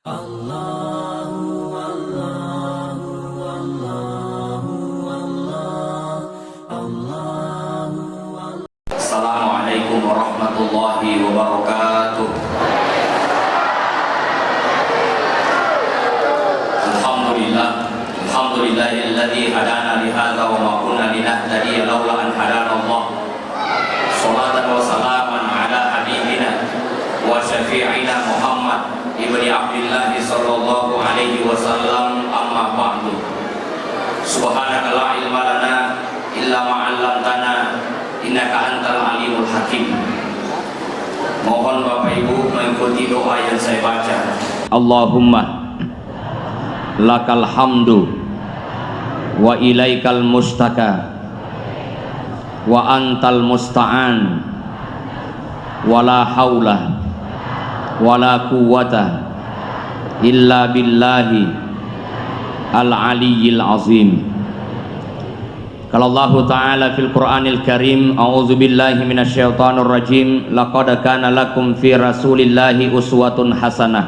Assalamualaikum warahmatullahi wabarakatuh. Alhamdulillahilladzi hadana li hadza wa ma kunna linahtadiya laula an hadana Allah. Shalatan wa salaman ala habibina wa syafi'ina Muhammad ibni Abdillah sallallahu alaihi wasallam, amma ba'du. Subhanaka la ilma lana illa ma 'allamtana innaka antal alimul hakim. Mohon Bapak Ibu mengikuti doa yang saya baca. Allahumma lakal hamdu wa ilaikal mustaka wa antal musta'an wa la haula wa la quwwata illa billahi al-aliyyil azim. Kalau Allah Ta'ala fil Qur'anil Karim, a'udzu billahi minasyaitonir rajim, laqad kana lakum fi rasulillahi uswatun hasanah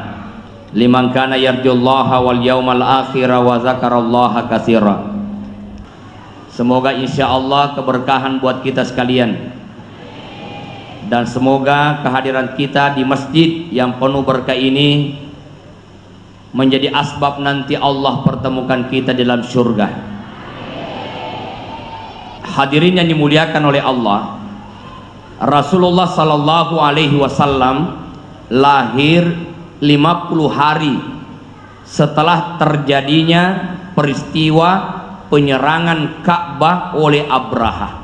liman kana yarjullaha wal yawmal akhir wa zakarallaha katsira. Semoga insyaallah keberkahan buat kita sekalian, dan semoga kehadiran kita di masjid yang penuh berkah ini menjadi asbab nanti Allah pertemukan kita dalam surga. Hadirin yang dimuliakan oleh Allah, Rasulullah sallallahu alaihi wasallam lahir 50 hari setelah terjadinya peristiwa penyerangan Ka'bah oleh Abraha.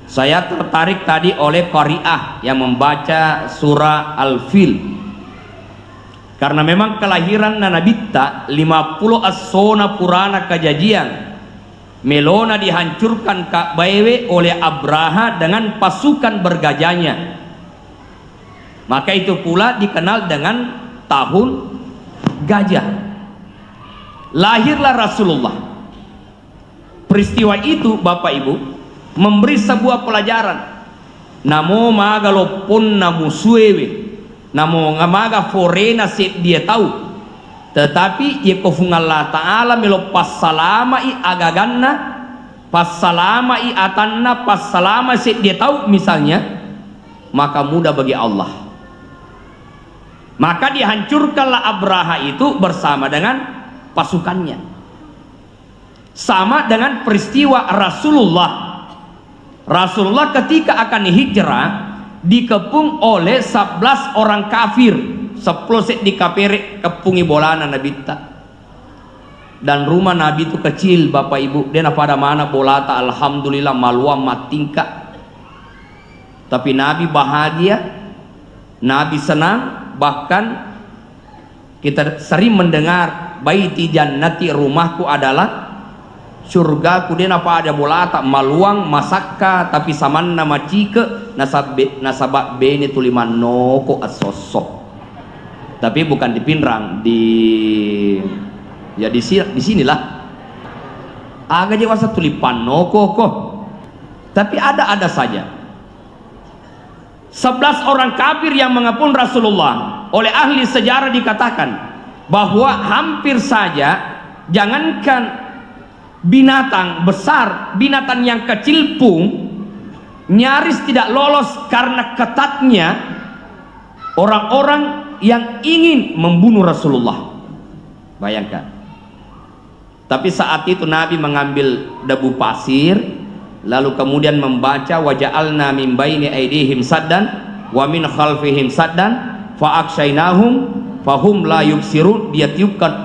Saya tertarik tadi oleh qari'ah yang membaca surah Al-Fil, karena memang kelahiran Nanabitta 50 as-sona purana kejadian melona dihancurkan Ka'bah oleh Abraha dengan pasukan bergajahnya. Maka itu pula dikenal dengan tahun gajah. Lahirlah Rasulullah. Peristiwa itu Bapak Ibu memberi sebuah pelajaran. Namo magalopon namu suewe, namo ngamaga forena set dia tahu. Tetapi ye kofungallah ta'ala melopas salama i agaganna, pas salama i atanna, pas salama set dia tahu misalnya, maka mudah bagi Allah. Maka dihancurkanlah Abraha itu bersama dengan pasukannya. Sama dengan peristiwa Rasulullah ketika akan hijrah dikepung oleh 11 orang kafir, 10 di kapere kepungi bolana Nabi ta. Dan rumah Nabi itu kecil Bapak Ibu, dia pada mana bolata alhamdulillah maluam matingka. Tapi Nabi bahagia, Nabi senang. Bahkan kita sering mendengar baiti jannati, rumahku adalah surgaku. Dia apa ada bolata maluang masakka tapi saman nama cike nasabak bene tuliman noko asosok. Tapi bukan di Pinrang, di sinilah agak jawasa tulipan noko kok. Tapi ada saja 11 orang kafir yang mengepung Rasulullah. Oleh ahli sejarah dikatakan bahwa hampir saja jangankan binatang besar, binatang yang kecil pun nyaris tidak lolos karena ketatnya orang-orang yang ingin membunuh Rasulullah. Bayangkan. Tapi saat itu Nabi mengambil debu pasir, lalu kemudian membaca waja'alna min baini aidihim saddan wa min khalfihim saddan fa akshainahum fahum la yubsirun. Dia tiupkan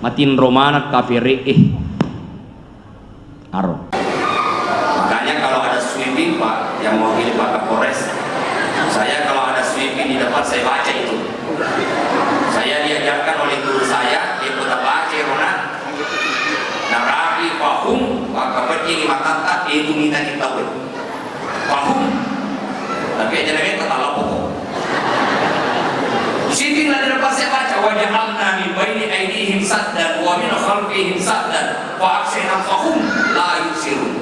matin romana kafiri aro. Makanya kalau ada sweeping Pak yang mau pilih Pak Kapolres, saya kalau ada sweeping di depan saya baca itu. Saya diajarkan oleh guru saya, dia kota baca rona narabi pahum maka berdiri matata itu minta kita pahum. Tapi jangan kata lapuk. Sini lah di depan saya baca waja'alna min baini aydihim saddan wa min khalfihim saddan fa akshaynahum la yubsirun.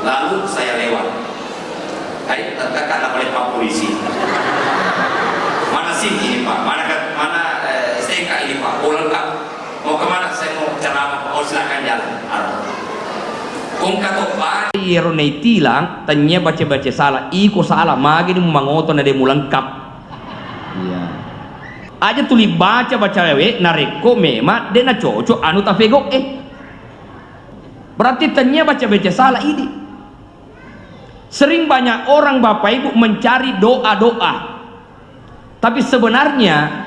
Lalu saya lewat. Hai, tertekan oleh Pak Polisi. SIM ini Pak, mana STNK ini Pak, pulang Pak, mau kemana? Saya mau ceramah Pak. Oh silakan jalan. Kung katopa yero nei tilang tanya baca salah iko salah magini mangoto na de mulangkap. Iya. Aja tuli baca lewe nareko mema de na cocok anu tafego berarti tanya baca salah ini. Sering banyak orang Bapak Ibu mencari doa-doa. Tapi sebenarnya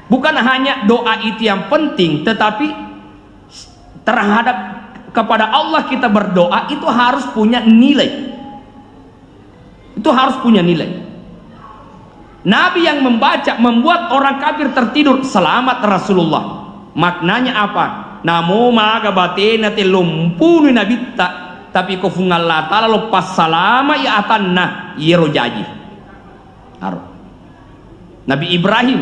bukan hanya doa itu yang penting, tetapi terhadap kepada Allah kita berdoa itu harus punya nilai. Itu harus punya nilai. Nabi yang membuat orang kafir tertidur, selamat Rasulullah. Maknanya apa? Namo maga batena te lumpunu nabitta tapi ko fungalla ta'ala lepas salama ya atanna yero jaji. Nabi Ibrahim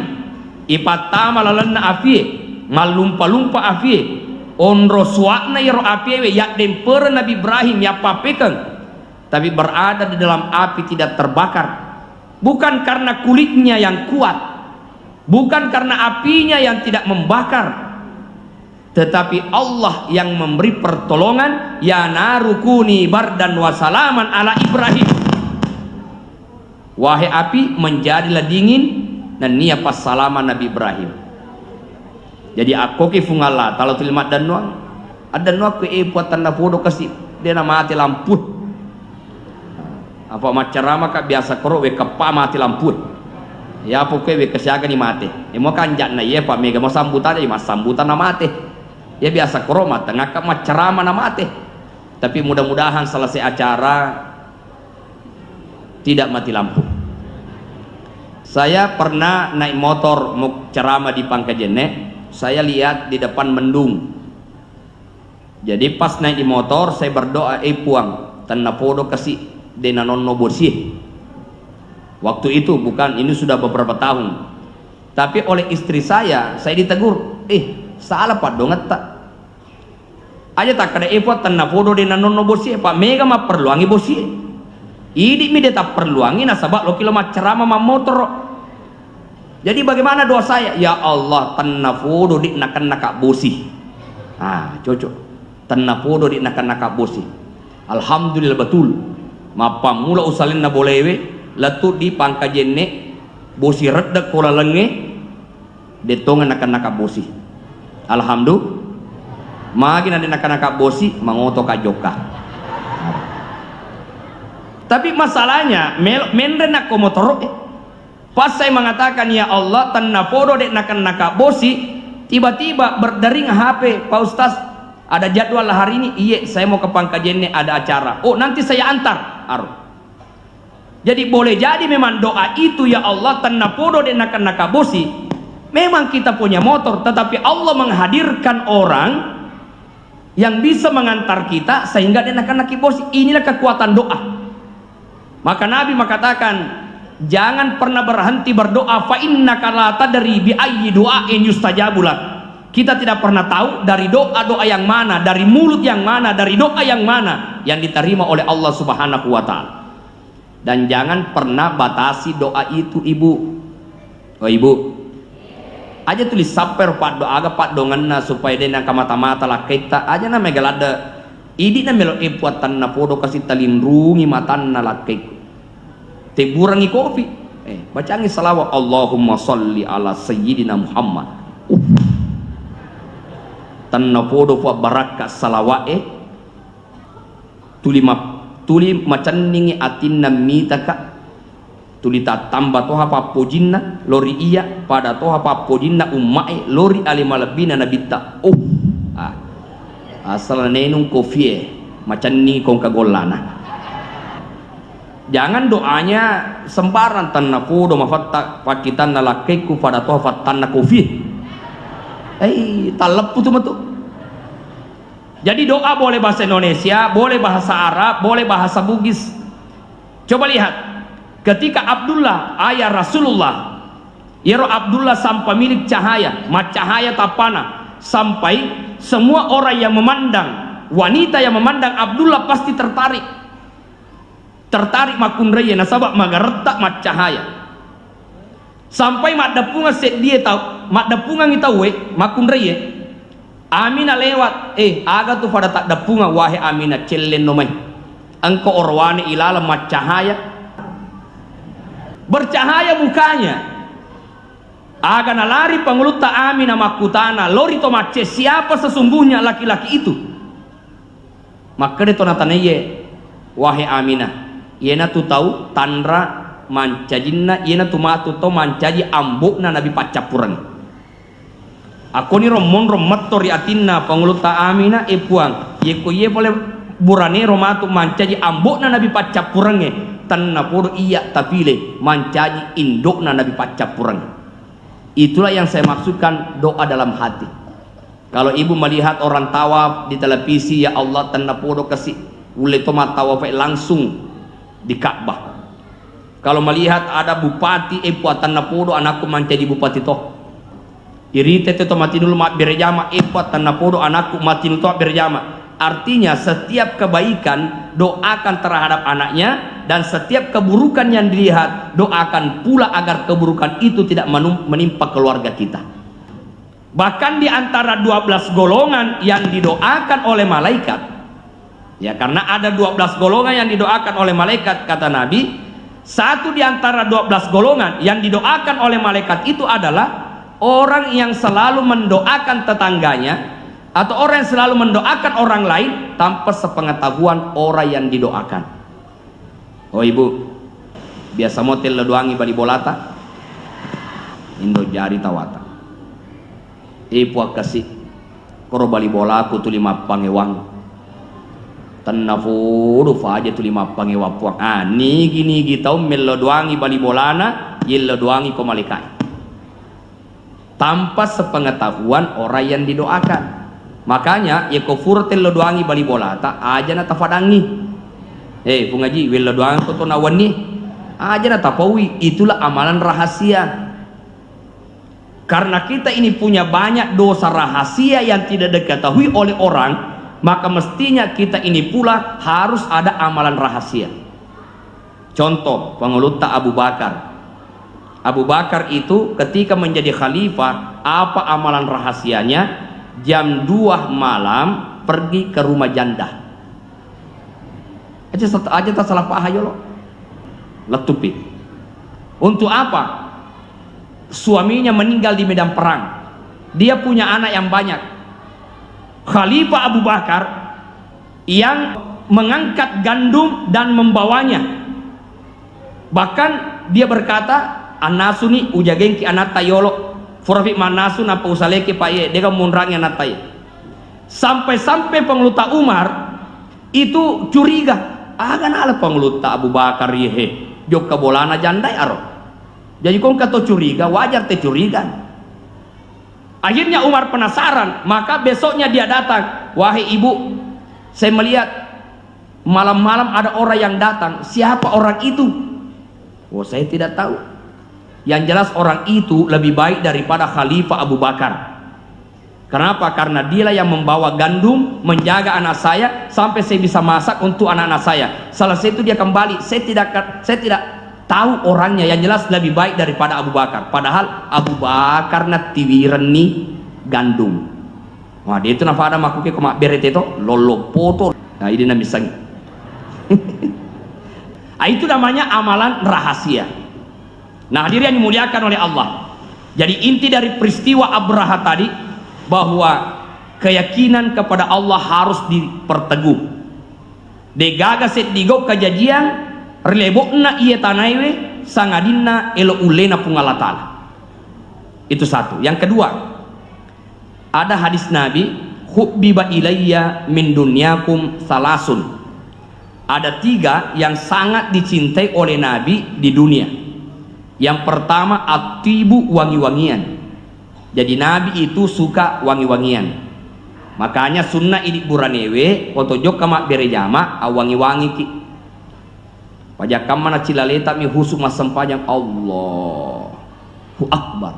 ipatama lalanna afie malumpa-lumpa afie onro suakna yero api ya demper Nabi Ibrahim ya papekeng tapi berada di dalam api tidak terbakar, bukan karena kulitnya yang kuat, bukan karena apinya yang tidak membakar, tetapi Allah yang memberi pertolongan. Ya narukuni bardan wasalaman ala Ibrahim, wahai api menjadilah dingin dan nia pas salaman Nabi Ibrahim. Jadi aku ke fungala kalau tilmat dan nuang ada nuang ke buatan na podo kasih dia nama mati lampu apa macarama kak biasa koro we kepa mati lampu ya pokoknya we kesiaga ni mati mau kanjak na iya Pak Mega mau sambutan aja mas sambutan na mati ya biasa koro mata ngakak macarama na mati. Tapi mudah-mudahan selesai acara tidak mati lampu. Saya pernah naik motor mau ceramah di Pangkajene, saya lihat di depan mendung. Jadi pas naik di motor saya berdoa puang tanah podo kasih denanono bersih. Waktu itu bukan, ini sudah beberapa tahun. Tapi oleh istri saya ditegur, salah Pak donget tak. Aja tak kada effort tanah podo denanono bersih Pak Mega mah perluangi bersih. Ini mi tak perluangi nasabak lo kilo ceramah ma motor. Jadi bagaimana doa saya? Ya Allah tanah podo di nakak bersih. Cocok. Tanah podo di nakak bersih. Alhamdulillah betul. Mapa mula usalin na bolewe latu di Pangkajene bosi redek kola lenge detongan nakak bosi. Alhamdulillah. Magi nanti nakak bosi mangoto ka joka. Tapi masalahnya menden nak motor pas saya mengatakan ya Allah tanah podo dek nakak bosi, tiba-tiba berdering HP Pak Ustaz ada jadwal hari ini. Iya saya mau ke Pangkajene ada acara. Oh nanti saya antar. Jadi boleh jadi memang doa itu ya Allah tanah podo dek nakak bosi memang kita punya motor, tetapi Allah menghadirkan orang yang bisa mengantar kita sehingga dia nakak bosi. Inilah kekuatan doa. Maka Nabi mengatakan jangan pernah berhenti berdoa, fa innaka la tadri bi ayyi du'ain yustajabu lak. Kita tidak pernah tahu dari doa-doa yang mana, dari mulut yang mana, dari doa yang mana yang diterima oleh Allah Subhanahu wa taala. Dan jangan pernah batasi doa itu Ibu. Oh Ibu, aja tulis saper Pak doa aga Pak donganna supaya dia nang mata-mata lah kita aja na megalada idi na melo puatan na podo kasih talindrungi matan na lakay teburangi kopi bacangi salawat Allahumma salli ala sayyidina Muhammad tanna podo fa baraka salawat tuli macaningi atinna mitaka tuli tak tambah toha papojinna lori iya pada toha papojinna ummai lori alimalabina nabita asal nenung kofie macam ni kong kagolana. Jangan doanya sembaran tanna podo mafatta pakitan nalakeku pada toha fatanna kofie talep putu metu. Jadi doa boleh bahasa Indonesia, boleh bahasa Arab, boleh bahasa Bugis. Coba lihat ketika Abdullah ayah Rasulullah Yero Abdullah sampai milik cahaya cahaya tapana sampai semua orang yang memandang wanita yang memandang Abdullah pasti tertarik makunraya nasabak magaretak cahaya. Sampai mak dapunga set dia tahu, mak dapunga kita we makun reye. Amina lewat, aga tu pada tak dapunga wahai Amina cellen nomai. Engkau orwane ilala mat cahaya, bercahaya mukanya. Aga nalari panguluta Amina makutana, lori to mace siapa sesungguhnya laki-laki itu. Maka dia to nataneye, wahai Amina, yena tu tahu tandra mancajinna yena tu matu to mancaji ambukna nabi pacapurang. Aku ni romon romatori atinna panguluta Amina puang yeko ye boleh burane romatu mancaji ambukna nabi pacapurange tanna podo iya tapile mancaji indukna nabi pacapurang. Itulah yang saya maksudkan doa dalam hati. Kalau ibu melihat orang tawaf di televisi, ya Allah tanna podo kasih ule tomat tawaf langsung di Ka'bah. Kalau melihat ada bupati puatan napodo anakku mancaji bupati toh irite to mati dulu mak berjama puatan napodo anakku mati dulu berjama. Artinya setiap kebaikan doakan terhadap anaknya, dan setiap keburukan yang dilihat doakan pula agar keburukan itu tidak menimpa keluarga kita. Bahkan di antara 12 golongan yang didoakan oleh malaikat, ya karena ada 12 golongan yang didoakan oleh malaikat kata Nabi, satu di antara 12 golongan yang didoakan oleh malaikat itu adalah orang yang selalu mendoakan tetangganya, atau orang yang selalu mendoakan orang lain tanpa sepengetahuan orang yang didoakan. Oh ibu, biasa motel leduangi bali bolata, indo jari tawata. Puak kasih, koro bali bola aku tu 5 pangewang. Tanafuru faja tu 5 pangewa puang. Nigi tau melodoangi bali bolana, yelodoangi ko malaikat. Tanpa sepengetahuan orang yang didoakan. Makanya ya kufur tel lodoangi bali bolata aja na tafadangi. Pungaji wel lodoangi ko to nawani. Aja na tapawi, itulah amalan rahasia. Karena kita ini punya banyak dosa rahasia yang tidak diketahui oleh orang, maka mestinya kita ini pula harus ada amalan rahasia. Contoh penguluta Abu Bakar. Abu Bakar itu ketika menjadi khalifah, apa amalan rahasianya? Jam 2 malam pergi ke rumah janda. Aja tak salah pak hayo lo. Letupi. Untuk apa? Suaminya meninggal di medan perang. Dia punya anak yang banyak. Khalifah Abu Bakar yang mengangkat gandum dan membawanya. Bahkan dia berkata, anasuni ujagengki anak tayolo furafi manasu napa usaleke paye deka munrangi anak tay. Sampai-sampai pengluta Umar itu curiga, agan ala pengluta Abu Bakar yehe jok kabolana jandai aro. Jadi kong kata curiga, wajar teh curiga. Akhirnya Umar penasaran, maka besoknya dia datang, wahai ibu, saya melihat malam-malam ada orang yang datang. Siapa orang itu? Oh, saya tidak tahu. Yang jelas orang itu lebih baik daripada Khalifah Abu Bakar. Kenapa? Karena dialah yang membawa gandum, menjaga anak saya sampai saya bisa masak untuk anak-anak saya. Selesai itu dia kembali. Saya tidak tahu orangnya. Yang jelas lebih baik daripada Abu Bakar. Padahal Abu Bakar na tiwiran ni gandum. Wah, dia itu nafada makuke koma berete itu lolo poto. Nah, ini namanya misalnya. Itu namanya amalan rahasia. Nah, hadirin yang dimuliakan oleh Allah. Jadi inti dari peristiwa Abraha tadi bahwa keyakinan kepada Allah harus diperteguh. Degaga set digo kejadian relebokna iya tanaiwe sangadina elo ulena pungalatala. Itu satu. Yang kedua, ada hadis Nabi, hubbiba ilayya min dunyakum salasun. Ada 3 yang sangat dicintai oleh Nabi di dunia. Yang pertama, atibu, wangi-wangian. Jadi Nabi itu suka wangi-wangian. Makanya sunnah ini buranewe otojok kama berejama awangi-wangi ki. Pajakam mana cilaleta mi husuk masam panjang Allahu Akbar.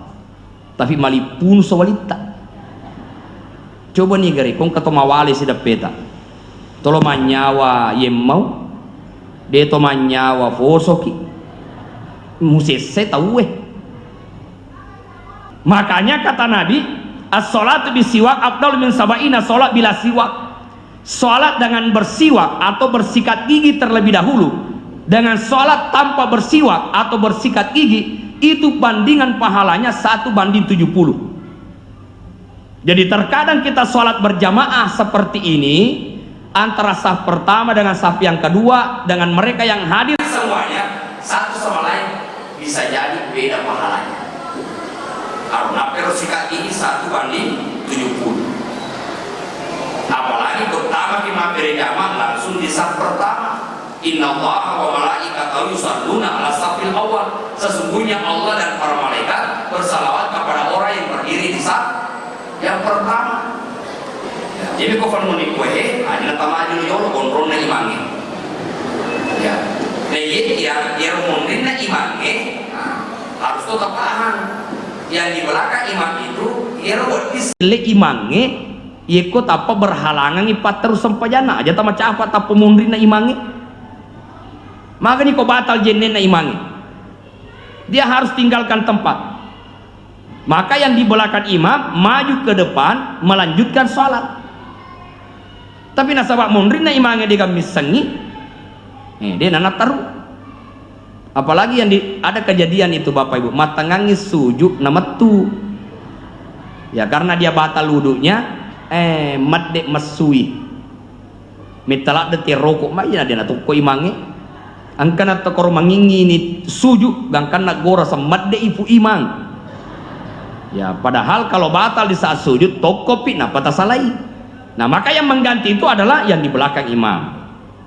Tapi malipun sawalita. Coba nih gari kong katomawali si dapeta. Tolo manyawa yemau. De to manyawa fosoki. Musese tahu Makanya kata Nabi, as-sholatu bisiwak afdal min sab'ina sholat bila siwak. Sholat dengan bersiwak atau bersikat gigi terlebih dahulu dengan sholat tanpa bersiwak atau bersikat gigi, itu bandingan pahalanya 1:70. Jadi terkadang kita sholat berjamaah seperti ini, antara saf pertama dengan saf yang kedua, dengan mereka yang hadir semuanya satu sama lain, bisa jadi beda pahalanya. Karena persikat gigi 1:70. Apalagi pertama imam berjamaah langsung di saf pertama. Innallaha wa malaikatahu yusholluna ala safil awal. Sesungguhnya Allah dan para malaikat bersalawat kepada orang yang berdiri di saf yang pertama. Jadi kau kalau mau dikueh, ada tamajul yolo kontrol na imangi. Ya, jadi yang mungkin na imangi harus tetap paham. Yang di belakang imam itu, ia wadis le imangi, ikut apa berhalangan ipat terus sempajana aja tama apa tak pemundrin na imangi. Makanya kau batal jenen na imangi. Dia harus tinggalkan tempat. Maka yang di belakang imam maju ke depan melanjutkan sholat. Tapi nasabak mundrin na imamnya dia gamis sengi, dia nanat taruh. Apalagi yang ada kejadian itu Bapak Ibu, matangangis sujud nametu. Ya karena dia batal wudunya, madde mesui. Mitalak dete rokok maya dia natuk ko imange. Angkana tekor mangingi ni sujud, gangkan nak gora samadde ipu imang. Ya padahal kalau batal di saat sujud tokopi nah patah salai. Nah maka yang mengganti itu adalah yang di belakang imam.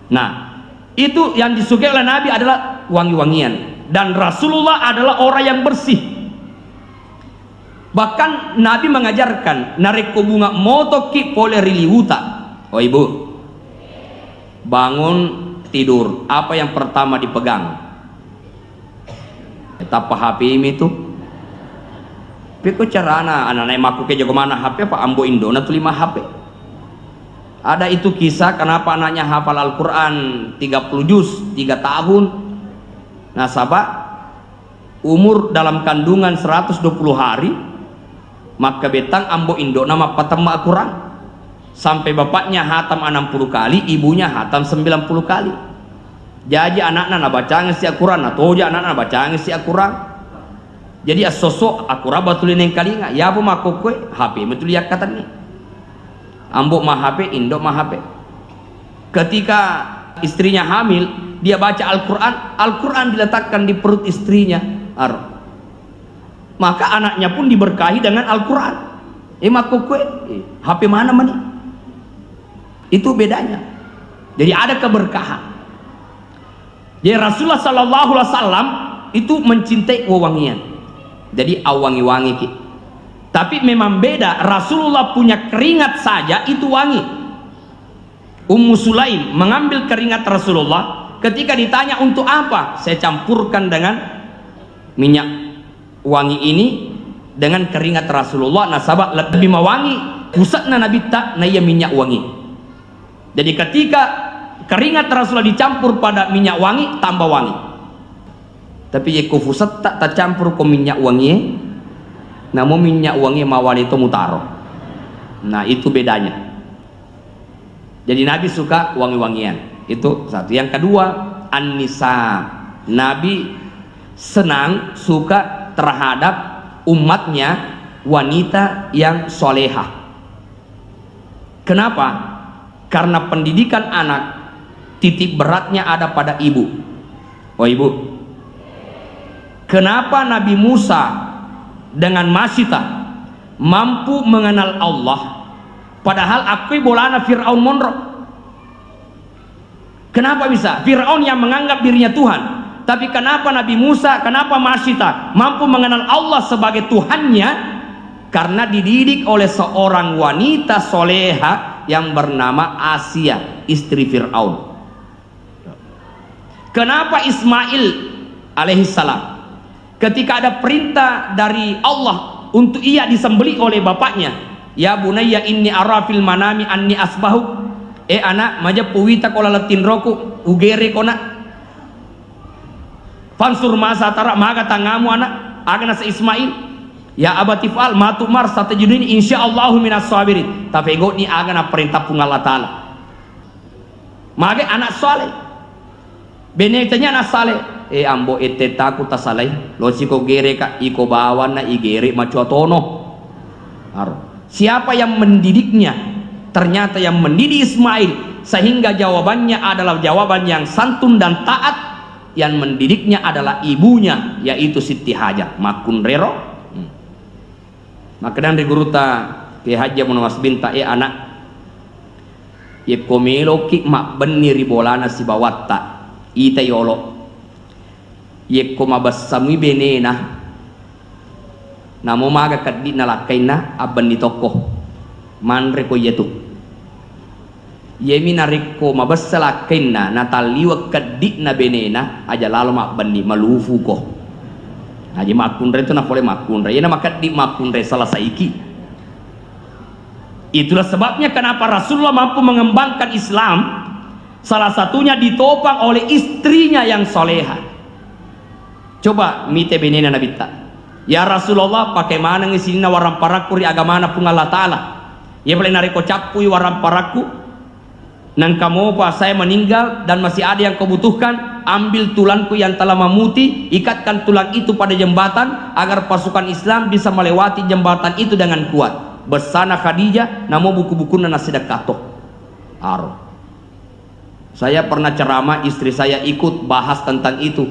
Nah itu yang disukai oleh Nabi adalah wangi-wangian, dan Rasulullah adalah orang yang bersih. Bahkan Nabi mengajarkan nareko bunga motoki pole riliwuta. Oh ibu, bangun tidur apa yang pertama dipegang? Etapa HP ini tuh. Peko carana anak-anak maku ke jago mana HP apa ambo Indona tuh 5 HP. Ada itu kisah kenapa anaknya hafal Al-Quran 30 juz 3 tahun. Nah sahabat, umur dalam kandungan 120 hari, maka betang ambo Indona mapa tema Al-Quran sampai bapaknya hatam 60 kali, ibunya hatam 90 kali. Jadi anak-anak baca ngisi Al-Quran atau aja anak-anak baca ngisi Al-Quran. Jadi sosok aku rabatulin yang kali nggak ya bu mako kue HP betul ya kata nih ambok mah HP indok mah HP. Ketika istrinya hamil dia baca Al-Quran diletakkan di perut istrinya, maka anaknya pun diberkahi dengan Al-Quran. Mako kue HP mana mani itu bedanya. Jadi ada keberkahan. Jadi Rasulullah Sallallahu Alaihi Wasallam itu mencintai wewangian. Jadi awangi-wangi ki. Tapi memang beda, Rasulullah punya keringat saja itu wangi. Ummu Sulaim mengambil keringat Rasulullah, ketika ditanya untuk apa, saya campurkan dengan minyak wangi ini dengan keringat Rasulullah. Nah sahabat lebih mewangi pusatnya Nabi tak naya minyak wangi. Jadi ketika keringat Rasulullah dicampur pada minyak wangi tambah wangi. Tapi ya kufusat tak campur ke minyak wangi, namun minyak wangi mawar itu mutaro. Nah itu bedanya. Jadi Nabi suka wangi-wangian, itu satu. Yang kedua, an-nisa. Nabi senang suka terhadap umatnya wanita yang solehah. Kenapa? Karena pendidikan anak titik beratnya ada pada ibu. Oh ibu, kenapa Nabi Musa dengan Masyita mampu mengenal Allah padahal aku bolana Fir'aun monrok? Kenapa bisa? Fir'aun yang menganggap dirinya Tuhan, tapi kenapa Nabi Musa, kenapa Masyita mampu mengenal Allah sebagai Tuhannya? Karena dididik oleh seorang wanita soleha yang bernama Asia, istri Fir'aun. Kenapa Ismail alaihissalam ketika ada perintah dari Allah untuk ia disembelih oleh bapaknya, ya bunayya inni ara fil manami anni asbahu, anak maja puwita kola latin roku ugere kona fansur masa tara maga tangamu anak agana se Ismail. Ya abatifal matumar satajudini insyaallahu minas sabirin. Tapi ego ni aga na perintah pung Allah Ta'ala. Mage anak saleh. Benetanya anak saleh. Ambo ete taku tasalay. Lo siko gere ka iko bawan na igere macuatono. Siapa yang mendidiknya? Ternyata yang mendidik Ismail sehingga jawabannya adalah jawaban yang santun dan taat. Yang mendidiknya adalah ibunya, yaitu Siti Hajar makun rero. Maka dan riguruta ke Hajar munawas binta anak ye komelo ki mak benni ribolana si bawatta ita yolo ye ko mabasami benena namo maga kaddi nalakaina abban ni toko manre ko yetu yemi nariko mabasala kaina nataliwa kaddi na benena aja lalu mak benni malufu ko aja makunre itu na boleh makunre ya nama kaddi makunre salah saiki. Itulah sebabnya kenapa Rasulullah mampu mengembangkan Islam, salah satunya ditopang oleh istrinya yang soleha. Coba mite benena nabita. Ya Rasulullah, bagaimana ngisina waram paraku ri agamana pung Allah Ta'ala. Ya boleh nariko capui waram paraku. Nang kamu apa saya meninggal dan masih ada yang kau butuhkan, ambil tulangku yang telah memutih, ikatkan tulang itu pada jembatan agar pasukan Islam bisa melewati jembatan itu dengan kuat. Bersana Khadijah namo buku-buku nasidak kato aro. Saya pernah ceramah, istri saya ikut bahas tentang itu.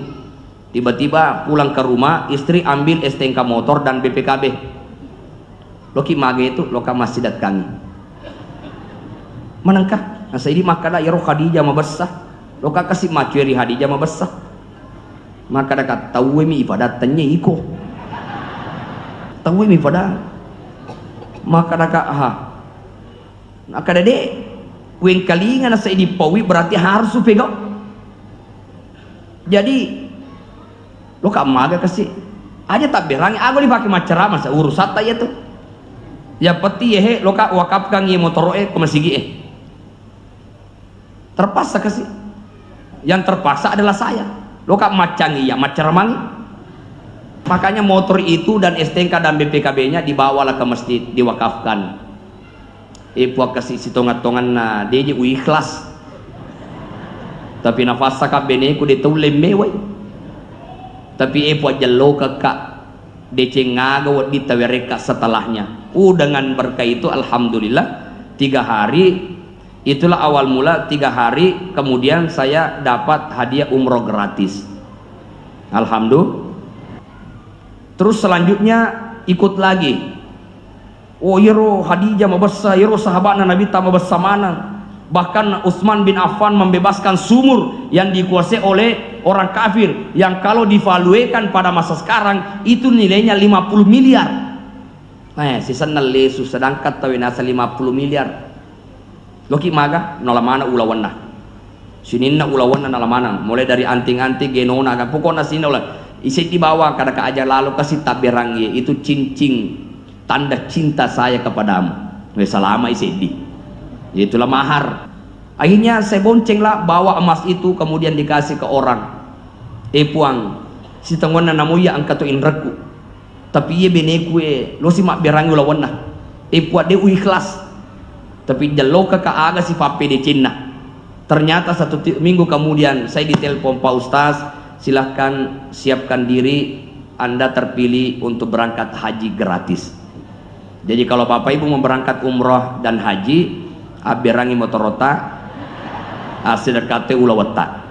Tiba-tiba pulang ke rumah, istri ambil STNK motor dan BPKB. Loki mage itu loka masjidat kami menengkah nasa ini makada ya roh Khadijah mabesah loka kasih macuri Khadijah mabesah maka dekat tahu mi ibadat tanya iko tahu mi pada maka daka maka dede wing kalingan nasa ini pawi berarti harus supego jadi lo kak maga kasih aja tak berang aku dipakai macara masa urusat ya tuh ya peti ya lo kak wakaf kang ye motor kemasigi terpaksa kasih yang terpaksa adalah saya lo kak macangi ya macara mangi. Makanya motor itu dan STNK dan BPKB nya dibawalah ke masjid diwakafkan. Puak kasih sitongan-tongan na dia ikhlas. Tapi nafas sakap bene ku de tule mewe. Tapi puak jalo kakak DC ngaga di tawereka setelahnya. Dengan berkah itu alhamdulillah 3 hari itulah awal mula 3 hari kemudian saya dapat hadiah umroh gratis. Alhamdulillah. Terus selanjutnya ikut lagi. Oh yero Khadijah mabessa, yero sahabatna Nabi ta mabessa mana. Bahkan Utsman bin Affan membebaskan sumur yang dikuasai oleh orang kafir yang kalau divaluekan pada masa sekarang itu nilainya 50 miliar. Sisa nalesu sedangkan tawinasa 50 miliar. Loki maga nolamana ulawanna. Sininna ulawanna nalamana mulai dari anting-anting genona kan pokoknya sini lah. Isi di bawah kada ke aja lalu kasih taberangi itu cincin tanda cinta saya kepadamu. Selama isi di. Itulah mahar. Akhirnya saya boncenglah bawa emas itu kemudian dikasih ke orang. Puang si tengwana namuya angkat tu indraku. Tapi ye beneku lo si mak berangi lawan nah. Puat de ikhlas. Tapi jaloka ka aga si pape de Cina. Ternyata 1 minggu kemudian saya ditelepon Pak Ustaz. Silahkan siapkan diri Anda terpilih untuk berangkat haji gratis. Jadi kalau Bapak Ibu mau berangkat umroh dan haji aberangi motorota asidakate ulawata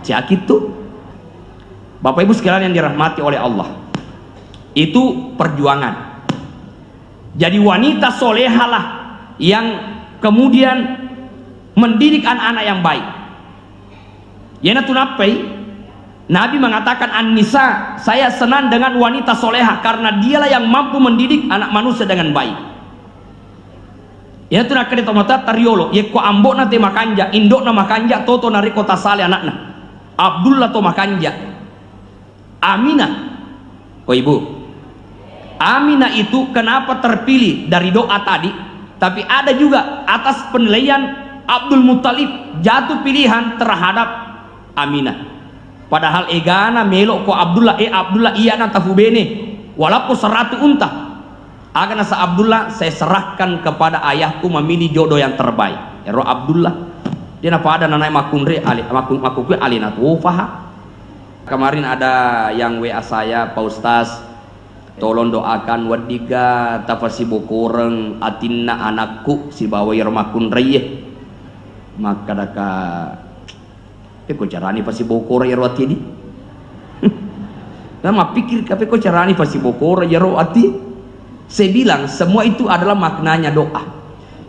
ciak itu Bapak Ibu sekalian yang dirahmati oleh Allah itu perjuangan. Jadi wanita solehalah yang kemudian mendidik anak-anak yang baik. Yana tunapai Nabi mengatakan An-Nisa, saya senang dengan wanita soleha karena dialah yang mampu mendidik anak manusia dengan baik. Ya tu nak kena tomata tariolo, ye ko ambok na te makanja, indok na makanja, toto nari kota sale anakna. Abdullah to makanja. Aminah. Oh ibu. Aminah itu kenapa terpilih dari doa tadi? Tapi ada juga atas penilaian Abdul Muttalib jatuh pilihan terhadap Aminah. Padahal egana melok ko Abdullah Abdullah iya na tafu bene walaupun 100 unta. Akan asa Abdullah, saya serahkan kepada ayahku memilih jodoh yang terbaik. Ero Abdullah, dia napa ada nanai makunre makukui alinat wofaha. Kemarin ada yang WA saya, Pak Ustaz, tolong doakan wadiga tafasi bokoreng atinna anakku si bawa makunre. Maka daka ko carani pasi bokor ya ati di. Nama pikir kape ko carani pasi bokor ya ati. Saya bilang semua itu adalah maknanya doa.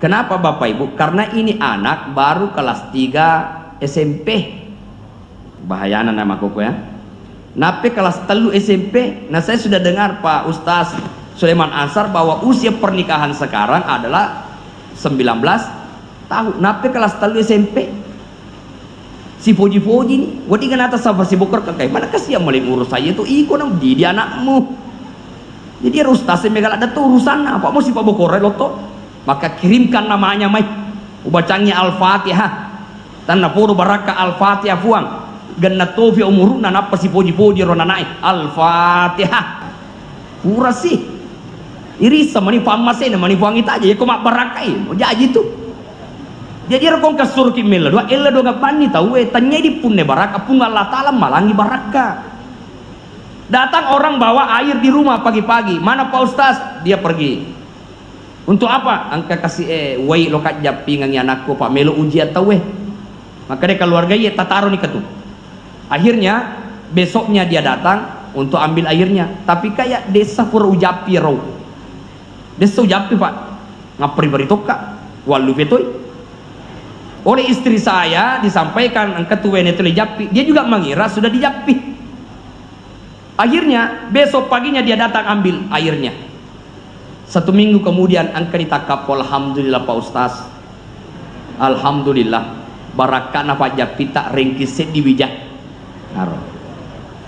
Kenapa Bapak Ibu? Karena ini anak baru kelas 3 SMP. Bahayana nama koko ya. Nape kelas 3 SMP. Nah saya sudah dengar Pak Ustaz Sulaiman Ansar bahwa usia pernikahan sekarang adalah 19 tahun. Nape kelas 3 SMP. Si Poji-Poji nih, wadi kan atas sama si Bokor kayak mana kasih yang mulai ngurus saya itu iko nang di anakmu. Jadi Ustaz megal ada tuh urusan apa mau si Pak Bokor loto. Maka kirimkan namanya mai. Ubacangnya Al-Fatihah. Tanna puru baraka Al-Fatihah fuang. Ganna tofi umuruna napa si Poji-Poji ronanai Al-Fatihah. Pura sih. Iri sama ni famase na mani fuang ita aja ya kok mak barakai. Mau jadi tuh. Jadi rekong kasur kimel dua ella do ngapani tahu tanya di punne baraka pun Allah taala malangi baraka. Datang orang bawa air di rumah pagi-pagi, mana Pak Ustaz? Dia pergi. Untuk apa? Angka kasih wai lokat japi ngangi anakku Pak melo ujian tahu maka dia keluarga ye tataro nih ketu. Akhirnya besoknya dia datang untuk ambil airnya, tapi kayak desa pura ujapi row. Desa ujapi Pak, ngapri beritoka walu betoi. Oleh istri saya disampaikan angkat tuwene itu dijapi, dia juga mengira sudah dijapi. Akhirnya besok paginya dia datang ambil airnya. 1 minggu kemudian angkat ditakap, alhamdulillah Pak Ustaz, alhamdulillah barakana Pak japi tak rengkiset di wijah.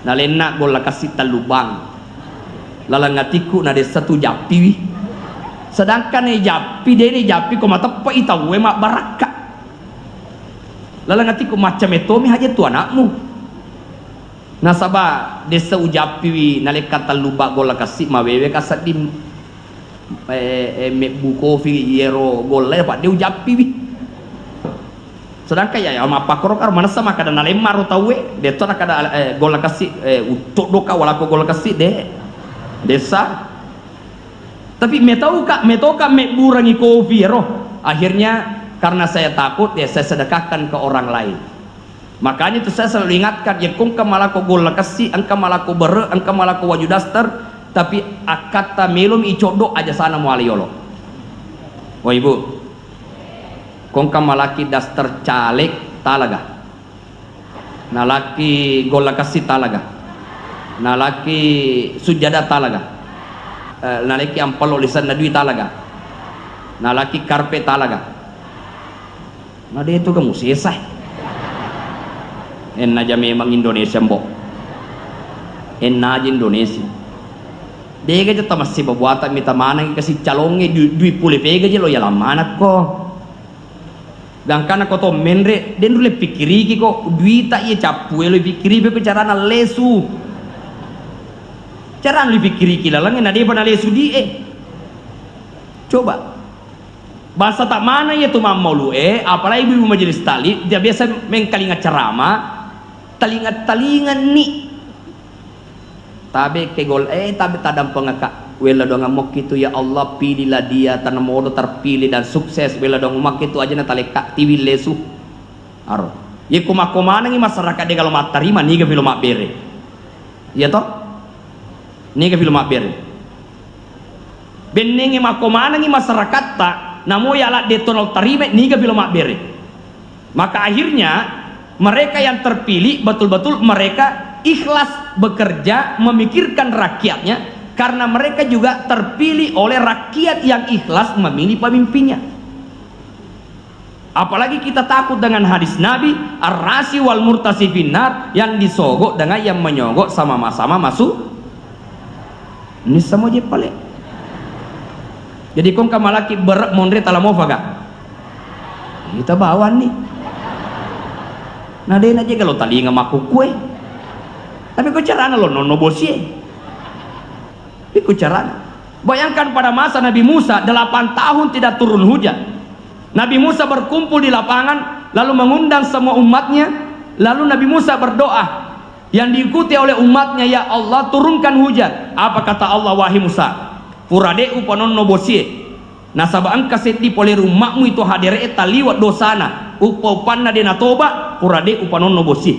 Nalena gola kasih talubang, lalangatiku nade satu japi. Sedangkan japi dia ini japi kau mata apa itawe mak baraka. Lalang atiku macam itu mi haja tu anakmu. Nasaba desa ujapi nalika taluba gola kasih mawewe kasat di buko fi yero gola Pak dia ujapi wi. Sedangkan ya ma pakro kar mana sama kada nalemar tawe de to kada gola kasih utuk doka wala ko gola kasih de desa. Tapi metoka me burangi kopi ro. Akhirnya karena saya takut ya saya sedekahkan ke orang lain. Makanya itu saya selalu ingatkan ya kung kamalako gola kasih angka malako bere angka malako wajudaster tapi akata melum icodo aja sana mualiolo. Wah ibu kung kamalaki daster caleg talaga nalaki gola kasih talaga nalaki sujada talaga nalaki ampalo lisan nadui talaga nalaki karpe talaga. Nah dia itu kamu sesah. Enna aja memang Indonesia mbok. Enna aja Indonesia. Dia aja tak masih berbuatan minta mana kasih calonge dui pule pega aja lo ya lama anak ko. Gangkana ko to menre den dulu pikiri kiko duita iya capu lo pikiri be cara na lesu. Cara lu pikiri kila lang na dia pernah lesu di Coba. Bahasa tak mana ya tuh mau lu apalagi ibu majelis tali dia biasa mengkalinga ceramah talinga nih tabe kegol tabe tadam pengaka wela dong ngamok itu ya Allah pilihlah dia tanah modo terpilih dan sukses wela dong mak itu aja na taleka tiwi lesu aro ya kuma masyarakat dia kalau mak terima nih ke film mak bere ya toh nih ke film mak bere benengi mak masyarakat tak namo yalah detonol terima niga bila mak bere. Maka akhirnya mereka yang terpilih betul-betul mereka ikhlas bekerja memikirkan rakyatnya karena mereka juga terpilih oleh rakyat yang ikhlas memilih pemimpinnya. Apalagi kita takut dengan hadis Nabi ar-rasi wal murtasi finnar yang disogok dengan yang menyogok sama-sama masuk. Ini sama je pale. Jadi kong kamalaki berak mondre talamo faga. Kita bawan nih. Nah dia aja kalau tali ngamaku kue. Tapi kok cara lo nono bosie. Ikut caranya. Bayangkan pada masa Nabi Musa 8 tahun tidak turun hujan. Nabi Musa berkumpul di lapangan, lalu mengundang semua umatnya, lalu Nabi Musa berdoa yang diikuti oleh umatnya, ya Allah turunkan hujan. Apa kata Allah? Wahai Musa, purade upanon nobosie nasaba angka seti pole rumahmu itu hadere eta liwat dosana upopanna dena toba purade upanon nobosie.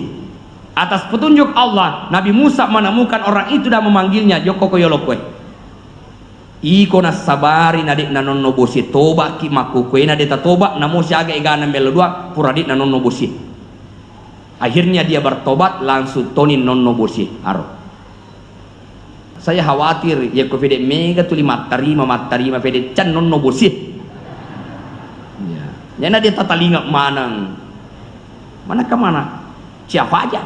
Atas petunjuk Allah, Nabi Musa menemukan orang itu dan memanggilnya, Joko koyolokwe iko nasabari nadik nanon nobosie toba ki makukwe nadeta toba namo siaga egana melodua puradik nanon nobosie. Akhirnya dia bertobat, langsung tonin non nobosie aro. Saya khawatir ya ko fede mega tuli matarima fede can non nobosie. Ya. Yana dia tatalinga manang. Mana ke mana? Siapa aja?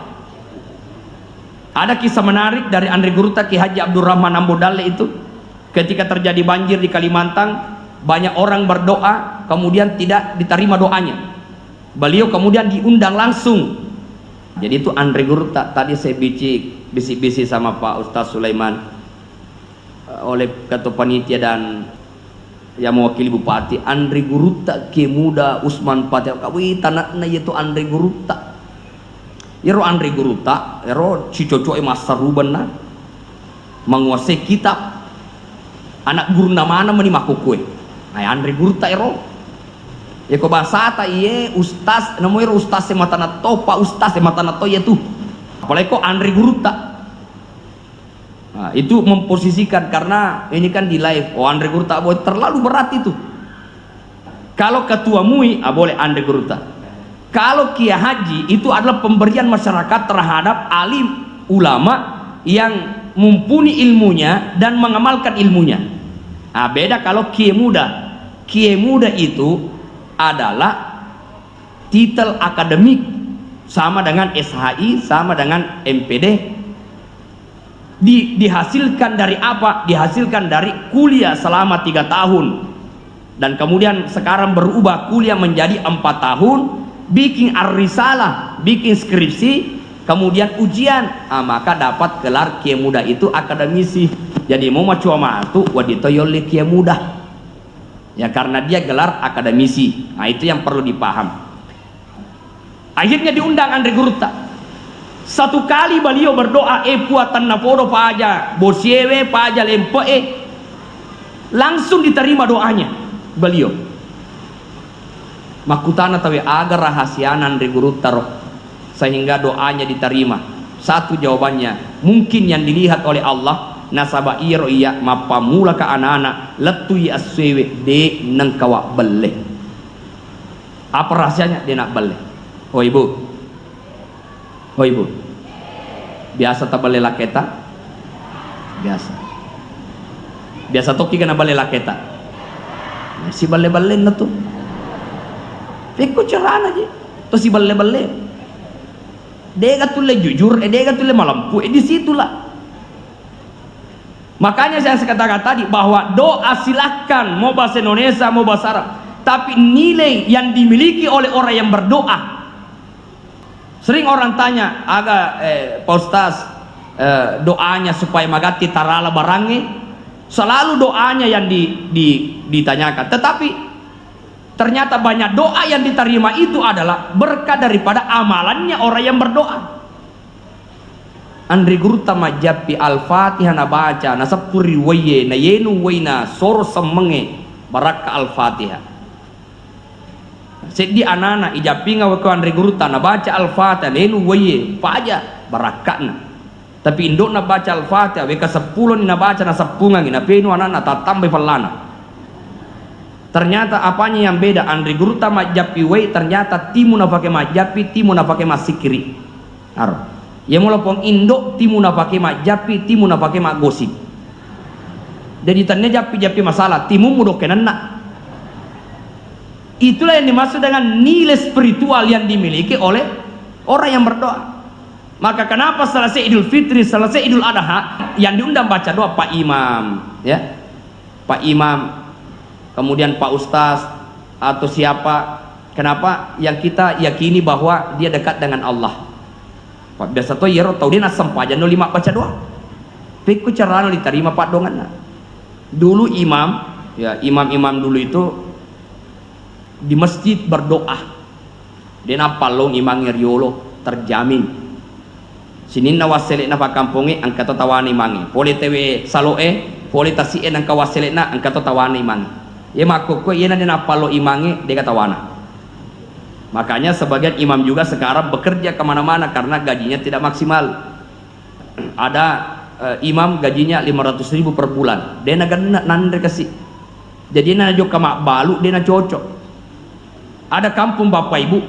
Ada kisah menarik dari Andre Guruta Ki Haji Abdurrahman Ambodale itu. Ketika terjadi banjir di Kalimantan, banyak orang berdoa, kemudian tidak diterima doanya. Beliau kemudian diundang langsung. Jadi itu Andre Guruta. Tadi saya bisik-bisik sama Pak Ustaz Sulaiman oleh ketua panitia dan yang mewakili Bupati. Andre Guruta Ki Muda Usman Patih kawi tanakna yaitu Andre Guruta. Yero Andre Guruta, yero si cocok master ruben menguasai kitab. Anak guru nama meni makukue. Nah, Andre Guruta ero. Ya ko bahasa ta iye ustaz namo ero ustaz sematana to pa ustaz sematana to ya tuh. Apalagi kok Andre Guruta. Nah, itu memposisikan karena ini kan di live. Oh, Andre Guruta boy terlalu berat itu. Kalau ketua MUI boleh Andre Guruta. Kalau Kiai Haji itu adalah pemberian masyarakat terhadap alim ulama yang mumpuni ilmunya dan mengamalkan ilmunya. Nah, beda kalau Kiai Muda. Kiai Muda itu adalah titel akademik sama dengan SHI, sama dengan MPD. Dihasilkan dari apa? Dihasilkan dari kuliah selama 3 tahun dan kemudian sekarang berubah kuliah menjadi 4 tahun, bikin ar-risalah, bikin skripsi, kemudian ujian. Maka dapat gelar Kiai Muda itu akademisi. Jadi mau cuma itu wadito yoli Kiai Muda ya, karena dia gelar akademisi. Nah, itu yang perlu dipaham. Akhirnya diundang Andre Guruta. Satu kali beliau berdoa puatan napodo paja bosiewe paja lempo langsung diterima doanya beliau. Makutana tawe agar rahasian Andre Guruta roh sehingga doanya diterima. Satu jawabannya mungkin yang dilihat oleh Allah nasaba iro iya mapamula ka anak-anak letui aswewe de nengkawa belle. Apa rahasianya dia nak belle? Oh ibu, biasa tak belle laketa? Biasa toki kena belle laketa? Si belle na tuh Peko cerana aja tuh si belle dia tuh jujur, dia tuh malampu, disitulah. Makanya saya katakan tadi bahwa doa silahkan mau bahasa Indonesia mau bahasa Arab, tapi nilai yang dimiliki oleh orang yang berdoa. Sering orang tanya Pak Ustaz doanya supaya magati tarala barangnya, selalu doanya yang ditanyakan, tetapi ternyata banyak doa yang diterima itu adalah berkat daripada amalannya orang yang berdoa. Andre Guruta majapi Al-Fatihah na baca na sapuri waye na yenu wayna soro semenge baraka Al-Fatihah. Sedi anana ijapi nga wako Andre Guruta na baca Al-Fatihah yenu waye paja barakana. Tapi indok na baca Al-Fatihah weka 10 ni na baca na 10 ngi na penu anana tatambe falana. Ternyata apanya yang beda? Andre Guruta majapi way ternyata timu na pakai majapi, timu na pakai masikiri. Aro. Ya mula pong indok timu na pakai mak japi, timu na pakai mak gosip. Jadi tanya japi masalah, timu mudok kenana. Itulah yang dimaksud dengan nilai spiritual yang dimiliki oleh orang yang berdoa. Maka kenapa selesai Idul Fitri, selesai Idul Adha yang diundang baca doa Pak Imam, ya, Pak Imam, kemudian Pak Ustaz atau siapa? Kenapa? Yang kita yakini bahwa dia dekat dengan Allah. Pak biasa tuh yero tahu dia nasem aja no 5 baca doa. Peko carano diterima pak dongan. Dulu imam, ya imam-imam dulu itu di masjid berdoa. Dia napalong imang ngeriolo terjamin. Sinin na waselet na pakampongnya angkat tawani mangi. Poli tewe saloe, poli tasien ang kawaselet na angkat tawani mangi. Ya makoko iya na din napalo imangi dia katawana. Makanya sebagian imam juga sekarang bekerja kemana-mana karena gajinya tidak maksimal. Ada imam gajinya 500.000 per bulan. Dia nanda kasih. Jadi nana jo kamak balu dia na cocok. Ada kampung bapak ibu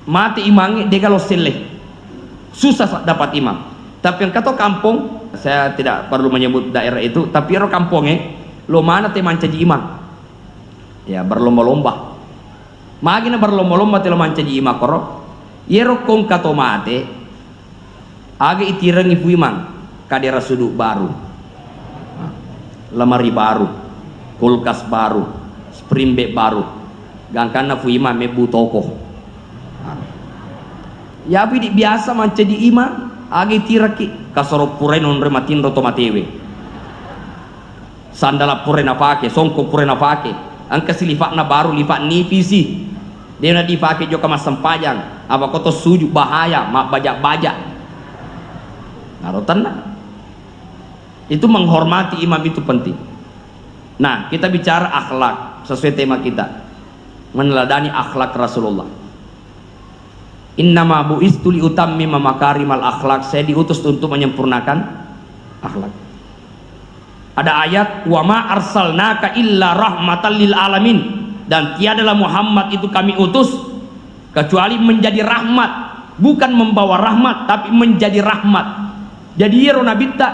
mati imangi dia kalau seleh. Susah dapat imam. Tapi yang kata kampung, saya tidak perlu menyebut daerah itu, tapi ero kampungnya lo mana teman caji imam. Ya berlomba-lomba. Magina berlomba-lomba telo mancaji imam koro. Yero kong kato mate. Aga itirang ibu imam kadera suduk baru, lemari baru, kulkas baru, spring bed baru, gangkana fu imam mebu toko. Ya biasa manca di imam, aga itiraki kasoro pure non rematin roto matewe. Sandala pure na pake, songko pure na pake, angka silifak na baru lifak nipisi. Dia na dipake joka mas sempajang, apa koto sujuk bahaya, mak bajak-bajak. Narutan. Itu menghormati imam itu penting. Nah, kita bicara akhlak sesuai tema kita. Meneladani akhlak Rasulullah. Innama bu'istu li utammima makarimal akhlak. Saya diutus untuk menyempurnakan akhlak. Ada ayat wa ma arsalnaka illa rahmatan lil alamin. Dan tiadalah Muhammad itu kami utus kecuali menjadi rahmat, bukan membawa rahmat tapi menjadi rahmat. Jadi yero nabita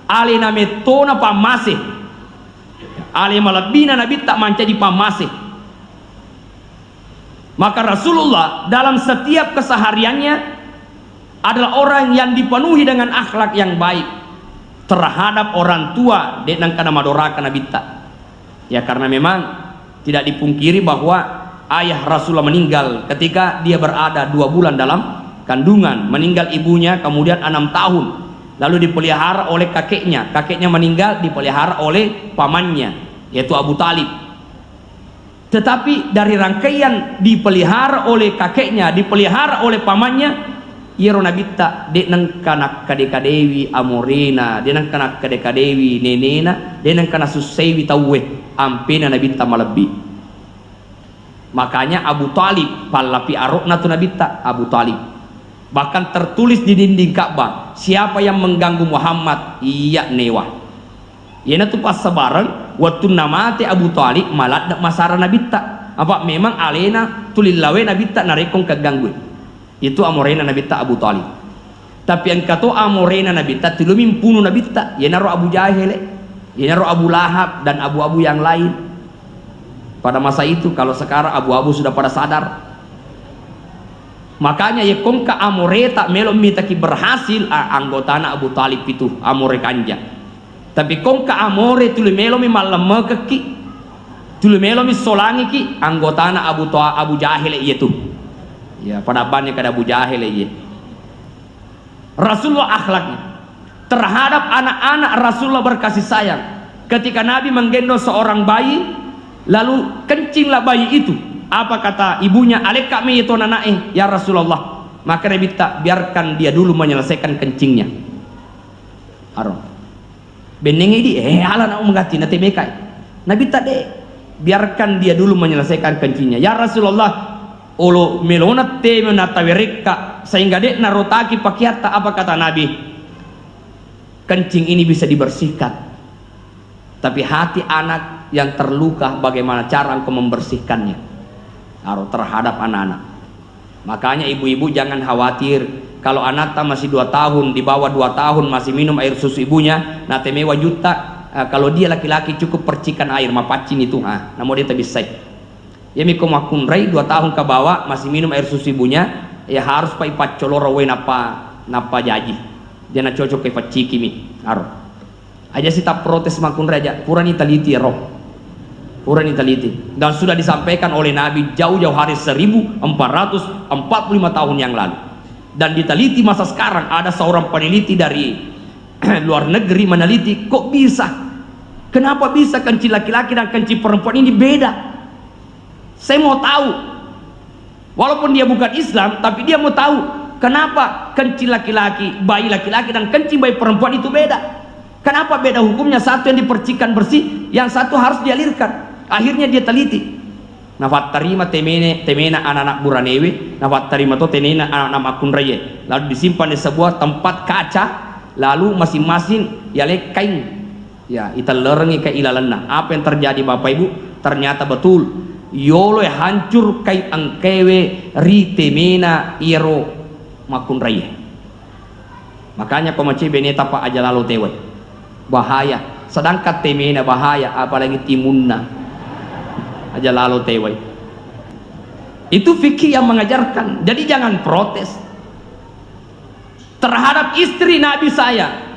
ale nametona pamase, ale malabina nabita menjadi pamase. Maka Rasulullah dalam setiap kesehariannya adalah orang yang dipenuhi dengan akhlak yang baik terhadap orang tua dan kana madoraka nabita. Ya karena memang tidak dipungkiri bahwa ayah Rasulullah meninggal ketika dia berada 2 bulan dalam kandungan, meninggal ibunya kemudian 6 tahun, lalu dipelihara oleh kakeknya meninggal dipelihara oleh pamannya yaitu Abu Talib. Tetapi dari rangkaian dipelihara oleh kakeknya, dipelihara oleh pamannya, yero nabita de nang kanak kadekadewi amorena, de nang kanak kadekadewi nenena, de nang kana susewi tauwe ampena nabita malebi. Makanya Abu Talib palapi arokna tu nabita Abu Talib. Bahkan tertulis di dinding Ka'bah, siapa yang mengganggu Muhammad iya newa. Yana tu pas sebarang waktu namate Abu Talib malat dak masara nabita. Apa memang alena tulilawe nabita narekong kaganggu. Itu amorena nabita Abu Talib. Tapi yang kato amorena nabita tilumin puno nabita yenaro Abu Jahil, yenaro Abu Lahab dan abu-abu yang lain. Pada masa itu, kalau sekarang abu-abu sudah pada sadar. Makanya ya kongka amore tak melo mitaki berhasil anggotana Abu Talib itu amore kanja. Tapi kongka amore tulu melo mi malam keki, tulu melo mi solangi ki anggotana Abu Jahil itu. Ya pada banyak kada Abu Jahil iya. Rasulullah akhlaknya terhadap anak-anak Rasulullah berkasih sayang. Ketika Nabi menggendong seorang bayi, lalu kencinglah bayi itu. Apa kata ibunya? Alek kami itu nanae ya Rasulullah. Maka Nabi tak biarkan dia dulu menyelesaikan kencingnya. Aron. Benenge di ala nak mengganti nanti mekai. Nabi tak deh. Biarkan dia dulu menyelesaikan kencingnya. Ya Rasulullah, olo melona te menatawereka sehingga dek narotaki pakiata. Apa kata Nabi? Kencing ini bisa dibersihkan. Tapi hati anak yang terluka bagaimana cara engkau membersihkannya terhadap anak-anak. Makanya ibu-ibu jangan khawatir kalau anak masih 2 tahun, di bawah 2 tahun masih minum air susu ibunya, nah temewa juta. Kalau dia laki-laki cukup percikan air mapacin itu, namun dia tak bisa. Ya mikom akunrai 2 tahun ke bawah masih minum air susu ibunya, ya harus pai pacoloro we napa jaji. Dia nak cocok ke paciki mi. Aja sih tak protes makun raja, kurang italiti roh. Kurang italiti. Dan sudah disampaikan oleh Nabi jauh-jauh hari 1445 tahun yang lalu. Dan diteliti masa sekarang, ada seorang peneliti dari luar negeri meneliti, kok bisa, kenapa bisa kencing laki-laki dan kencing perempuan ini beda. Saya mau tahu, walaupun dia bukan Islam, tapi dia mau tahu kenapa kencing laki-laki, bayi laki-laki dan kencing bayi perempuan itu beda. Kenapa beda hukumnya, satu yang dipercikan bersih, yang satu harus dialirkan. Akhirnya dia teliti. Nafat terima temena anak-anak buranewe, nafat terima to tenena anak-anak makunraye, lalu disimpan di sebuah tempat kaca, lalu masing-masing yale kain, ya ita lerengi ke ilalanna. Apa yang terjadi Bapak Ibu? Ternyata betul, yolo hancur kai angkewe ri temena iro makunraye. Makanya komaci beneta pak aja lalu tewe, bahaya. Sedangkan temena bahaya, apalagi timunna aja lalu tewai. Itu fikih yang mengajarkan. Jadi jangan protes terhadap istri Nabi saya.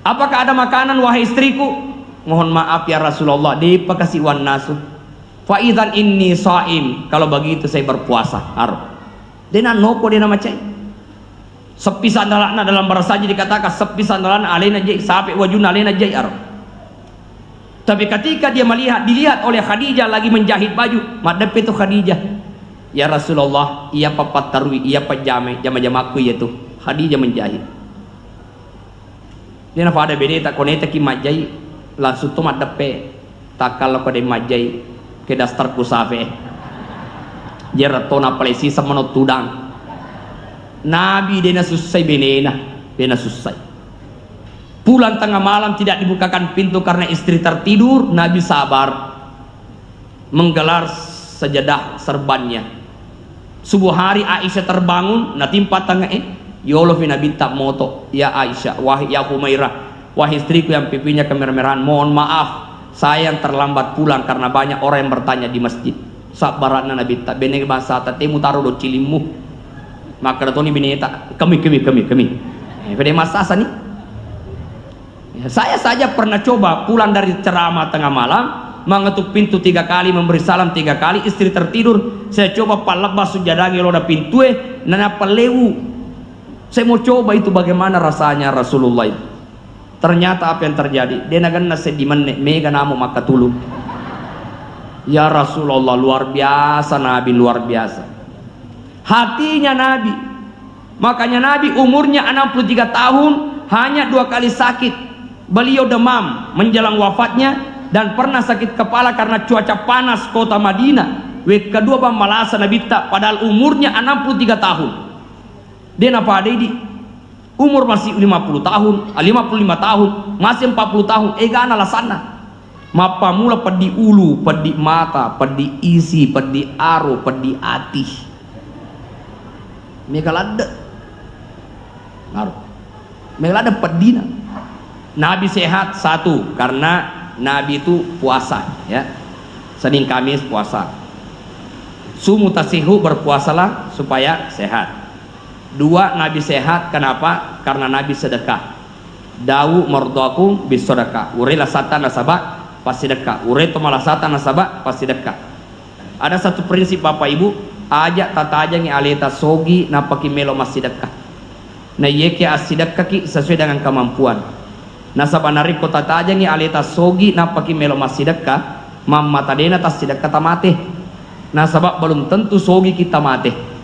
Apakah ada makanan wahai istriku? Mohon maaf ya Rasulullah, di pakasi wan nasu fa idzan inni shaim. Kalau begitu saya berpuasa. Arab dena nopo dena macai sepi sandalana, dalam bahasa saja dikatakan sepi sandalana alena jai sampai wajuna alena jai Arab. Tapi ketika dia dilihat oleh Khadijah lagi menjahit baju, madep itu Khadijah, ya Rasulullah, iya papat tarwi, iya pajame, jama-jamaku yaitu Khadijah menjahit. Dia nafa ada beda tak koneta ki majai, langsung tu madep tak kalau kau majai ke dasar kusafe, dia ratona palesi sama no tudang. Nabi dena susai benena, dena susai. Pulang tengah malam tidak dibukakan pintu karena istri tertidur. Nabi sabar menggelar sejadah serbannya. Subuh hari Aisyah terbangun, natimpa tengah yolo fina binta moto, ya Aisyah, wahai ya Humairah, wahai istriku yang pipinya kemerah-merahan, mohon maaf saya yang terlambat pulang karena banyak orang yang bertanya di masjid. Sabaran Nabi tak beneng bahasa tatemu taruh do cilimu. Maka datoni bineta kami. Pada masa nih. Saya saja pernah coba pulang dari ceramah tengah malam, mengetuk pintu 3 kali, memberi salam 3 kali, istri tertidur. Saya coba palabas sujadangi loda pintu nana palewu. Saya mau coba itu bagaimana rasanya Rasulullah itu. Ternyata apa yang terjadi? Dia nagan nase di mega namu maka tulu. Ya Rasulullah, luar biasa Nabi, luar biasa. Hatinya Nabi. Makanya Nabi umurnya 63 tahun hanya 2 kali sakit. Beliau demam menjelang wafatnya dan pernah sakit kepala karena cuaca panas kota Madinah. Kedua pemalasan Nabi tak, padahal umurnya 63 tahun. Dia napa di umur masih 50 tahun, 55 tahun, masih 40 tahun. Gana lah sana. Mapa mula pedi ulu, pedi mata, pedi isi, pedi aro, pedi ati. Megalada. Ngaruh. Megalada pedina. Nabi sehat satu karena Nabi itu puasa ya, Senin Kamis puasa. Sumu tasihu, berpuasalah supaya sehat. 2, Nabi sehat kenapa? Karena Nabi sedekah. Dawu mardaku bis sedekah. Urila satan nasabah pas sedekah. Ureto malasatan nasabah pas sedekah. Ada satu prinsip Bapak Ibu, ajak tata aja ngi aleta sogi napaki melo mas sedekah. Na yeke as-sedekah ki sesuai dengan kemampuan. Nasabah nariko tata aja ngi aleta sogi napaki melo mas sedekah, mamma tadena tas sedekah tamate. Nasabah belum tentu sogi kita mate.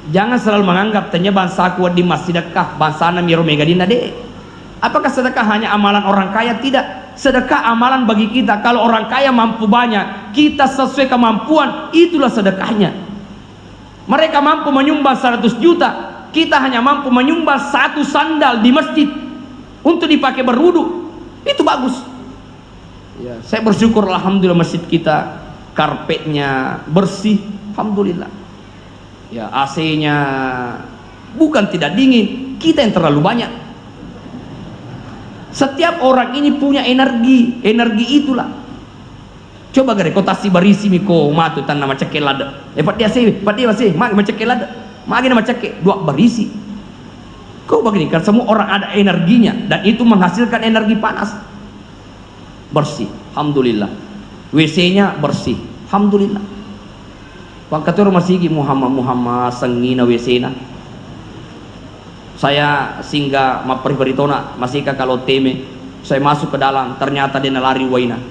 Jangan selalu menganggap tanya bangsa kuat di mas sedekah, bangsa na miro megadina de. Apakah sedekah hanya amalan orang kaya? Tidak. Sedekah amalan bagi kita. Kalau orang kaya mampu banyak, kita sesuai kemampuan, itulah sedekahnya. Mereka mampu menyumbang 100 juta, kita hanya mampu menyumbang 1 sandal di masjid untuk dipakai berwudu, itu bagus ya. Saya bersyukur alhamdulillah masjid kita karpetnya bersih, alhamdulillah ya. AC-nya bukan tidak dingin, kita yang terlalu banyak. Setiap orang ini punya energi itulah. Coba gare kota si barisi miko matu tan nama cekelada. Pat dia masih magi cekelada. Magi nama ceke dua barisi. Kau begini kan semua orang ada energinya dan itu menghasilkan energi panas. Bersih, alhamdulillah. WC-nya bersih, alhamdulillah. Pangkatur masih Muhammad sengina WC-na. Saya singgah maperberitona masih kalau teme. Saya masuk ke dalam, ternyata dia lari waina.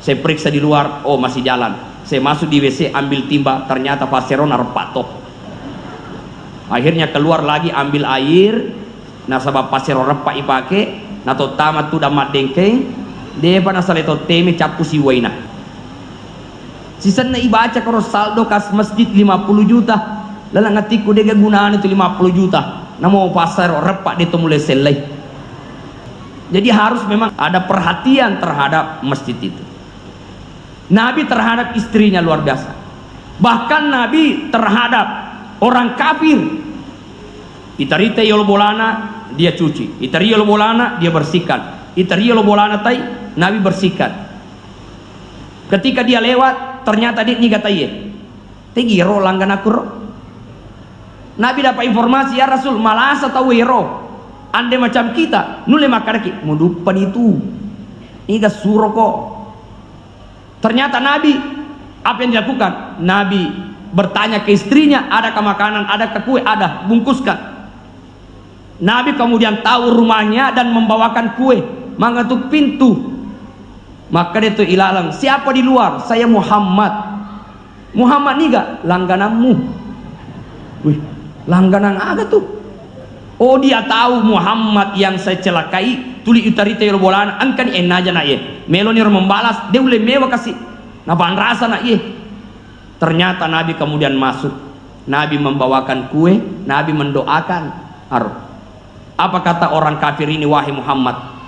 Saya periksa di luar, oh masih jalan. Saya masuk di WC, ambil timba, ternyata paseron arpatok. Akhirnya keluar lagi, ambil air. Nah sabab paseron repak ipake, nah to tamat tu damat dengkeng, dia pada saleto teme capu si waina. Sisan na ibaca karo saldo kas masjid 50 juta. Lalang ngatiku dia gunaan itu 50 juta. Namo pasar repak dia mulai selai. Jadi harus memang ada perhatian terhadap masjid itu. Nabi terhadap istrinya luar biasa. Bahkan Nabi terhadap orang kafir. Itarite yolo bolana dia cuci. Itari yolo bolana dia bersihkan. Itari yolo bolana tai Nabi bersihkan. Ketika dia lewat ternyata dia nyigatai. Tegiro langgan aku. Nabi dapat informasi ya Rasul malasa tahu wero. Ande macam kita nule makaraki mudupan itu iga suro kok. Ternyata Nabi apa yang dilakukan? Nabi bertanya ke istrinya, adakah makanan, adakah kue? Ada, bungkuskan. Nabi kemudian tahu rumahnya dan membawakan kue, mengetuk pintu. Maka dia tuh ilalang, siapa di luar? Saya Muhammad. Muhammad niga langgananmu. Wih, langganan aga tuh. Oh dia tahu Muhammad yang saya celakai, tuli utarita yolo bolan angkan enaja na ye. Melonir membalas, dia boleh mewah kasih. Napaan rasa na ye. Ternyata Nabi kemudian masuk. Nabi membawakan kue, Nabi mendoakan. Apa kata orang kafir ini wahai Muhammad?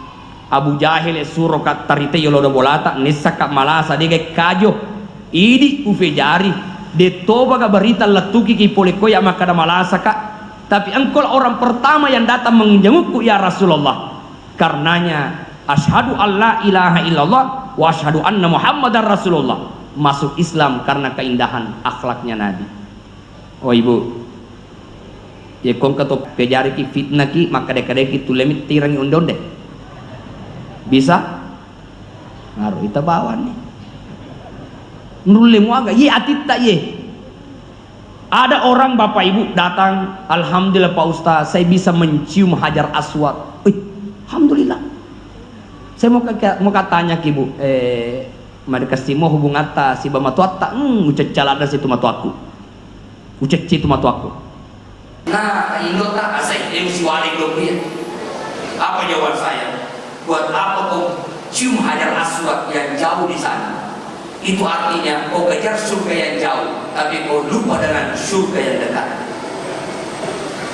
Abu Jahil suruh kat tarite yolo do bolata nisaka malasa dia kajo. Idi ufe jari. De toba ga berita latuki ki polekoy amakada malasa ka. Tapi engkau orang pertama yang datang menjengukku ya Rasulullah. Karenanya asyhadu alla ilaha illallah wa asyhadu anna Muhammadar Rasulullah. Masuk Islam karena keindahan akhlaknya Nabi. Oh ibu, ya kong ketok kejari ki fitnah ki maka dekade ki tulemit tirangi undonde. Bisa? Ngaruh kita bawa nih. Nulemu agak ye atit tak ye. Ada orang bapak ibu datang, alhamdulillah Pak Ustaz, saya bisa mencium hajar aswad. Alhamdulillah. Saya mau katanya ke ibu, mereka simo hubungan ta si bamatuatta, ucap calada situ matu aku, ucap situ matu aku. Nah, Indo tak asai emosi wali gloria. Apa jawaban saya? Buat apa kau cium hajar aswad yang jauh di sana? Itu artinya kau kejar surga yang jauh, tapi kau lupa dengan surga yang dekat.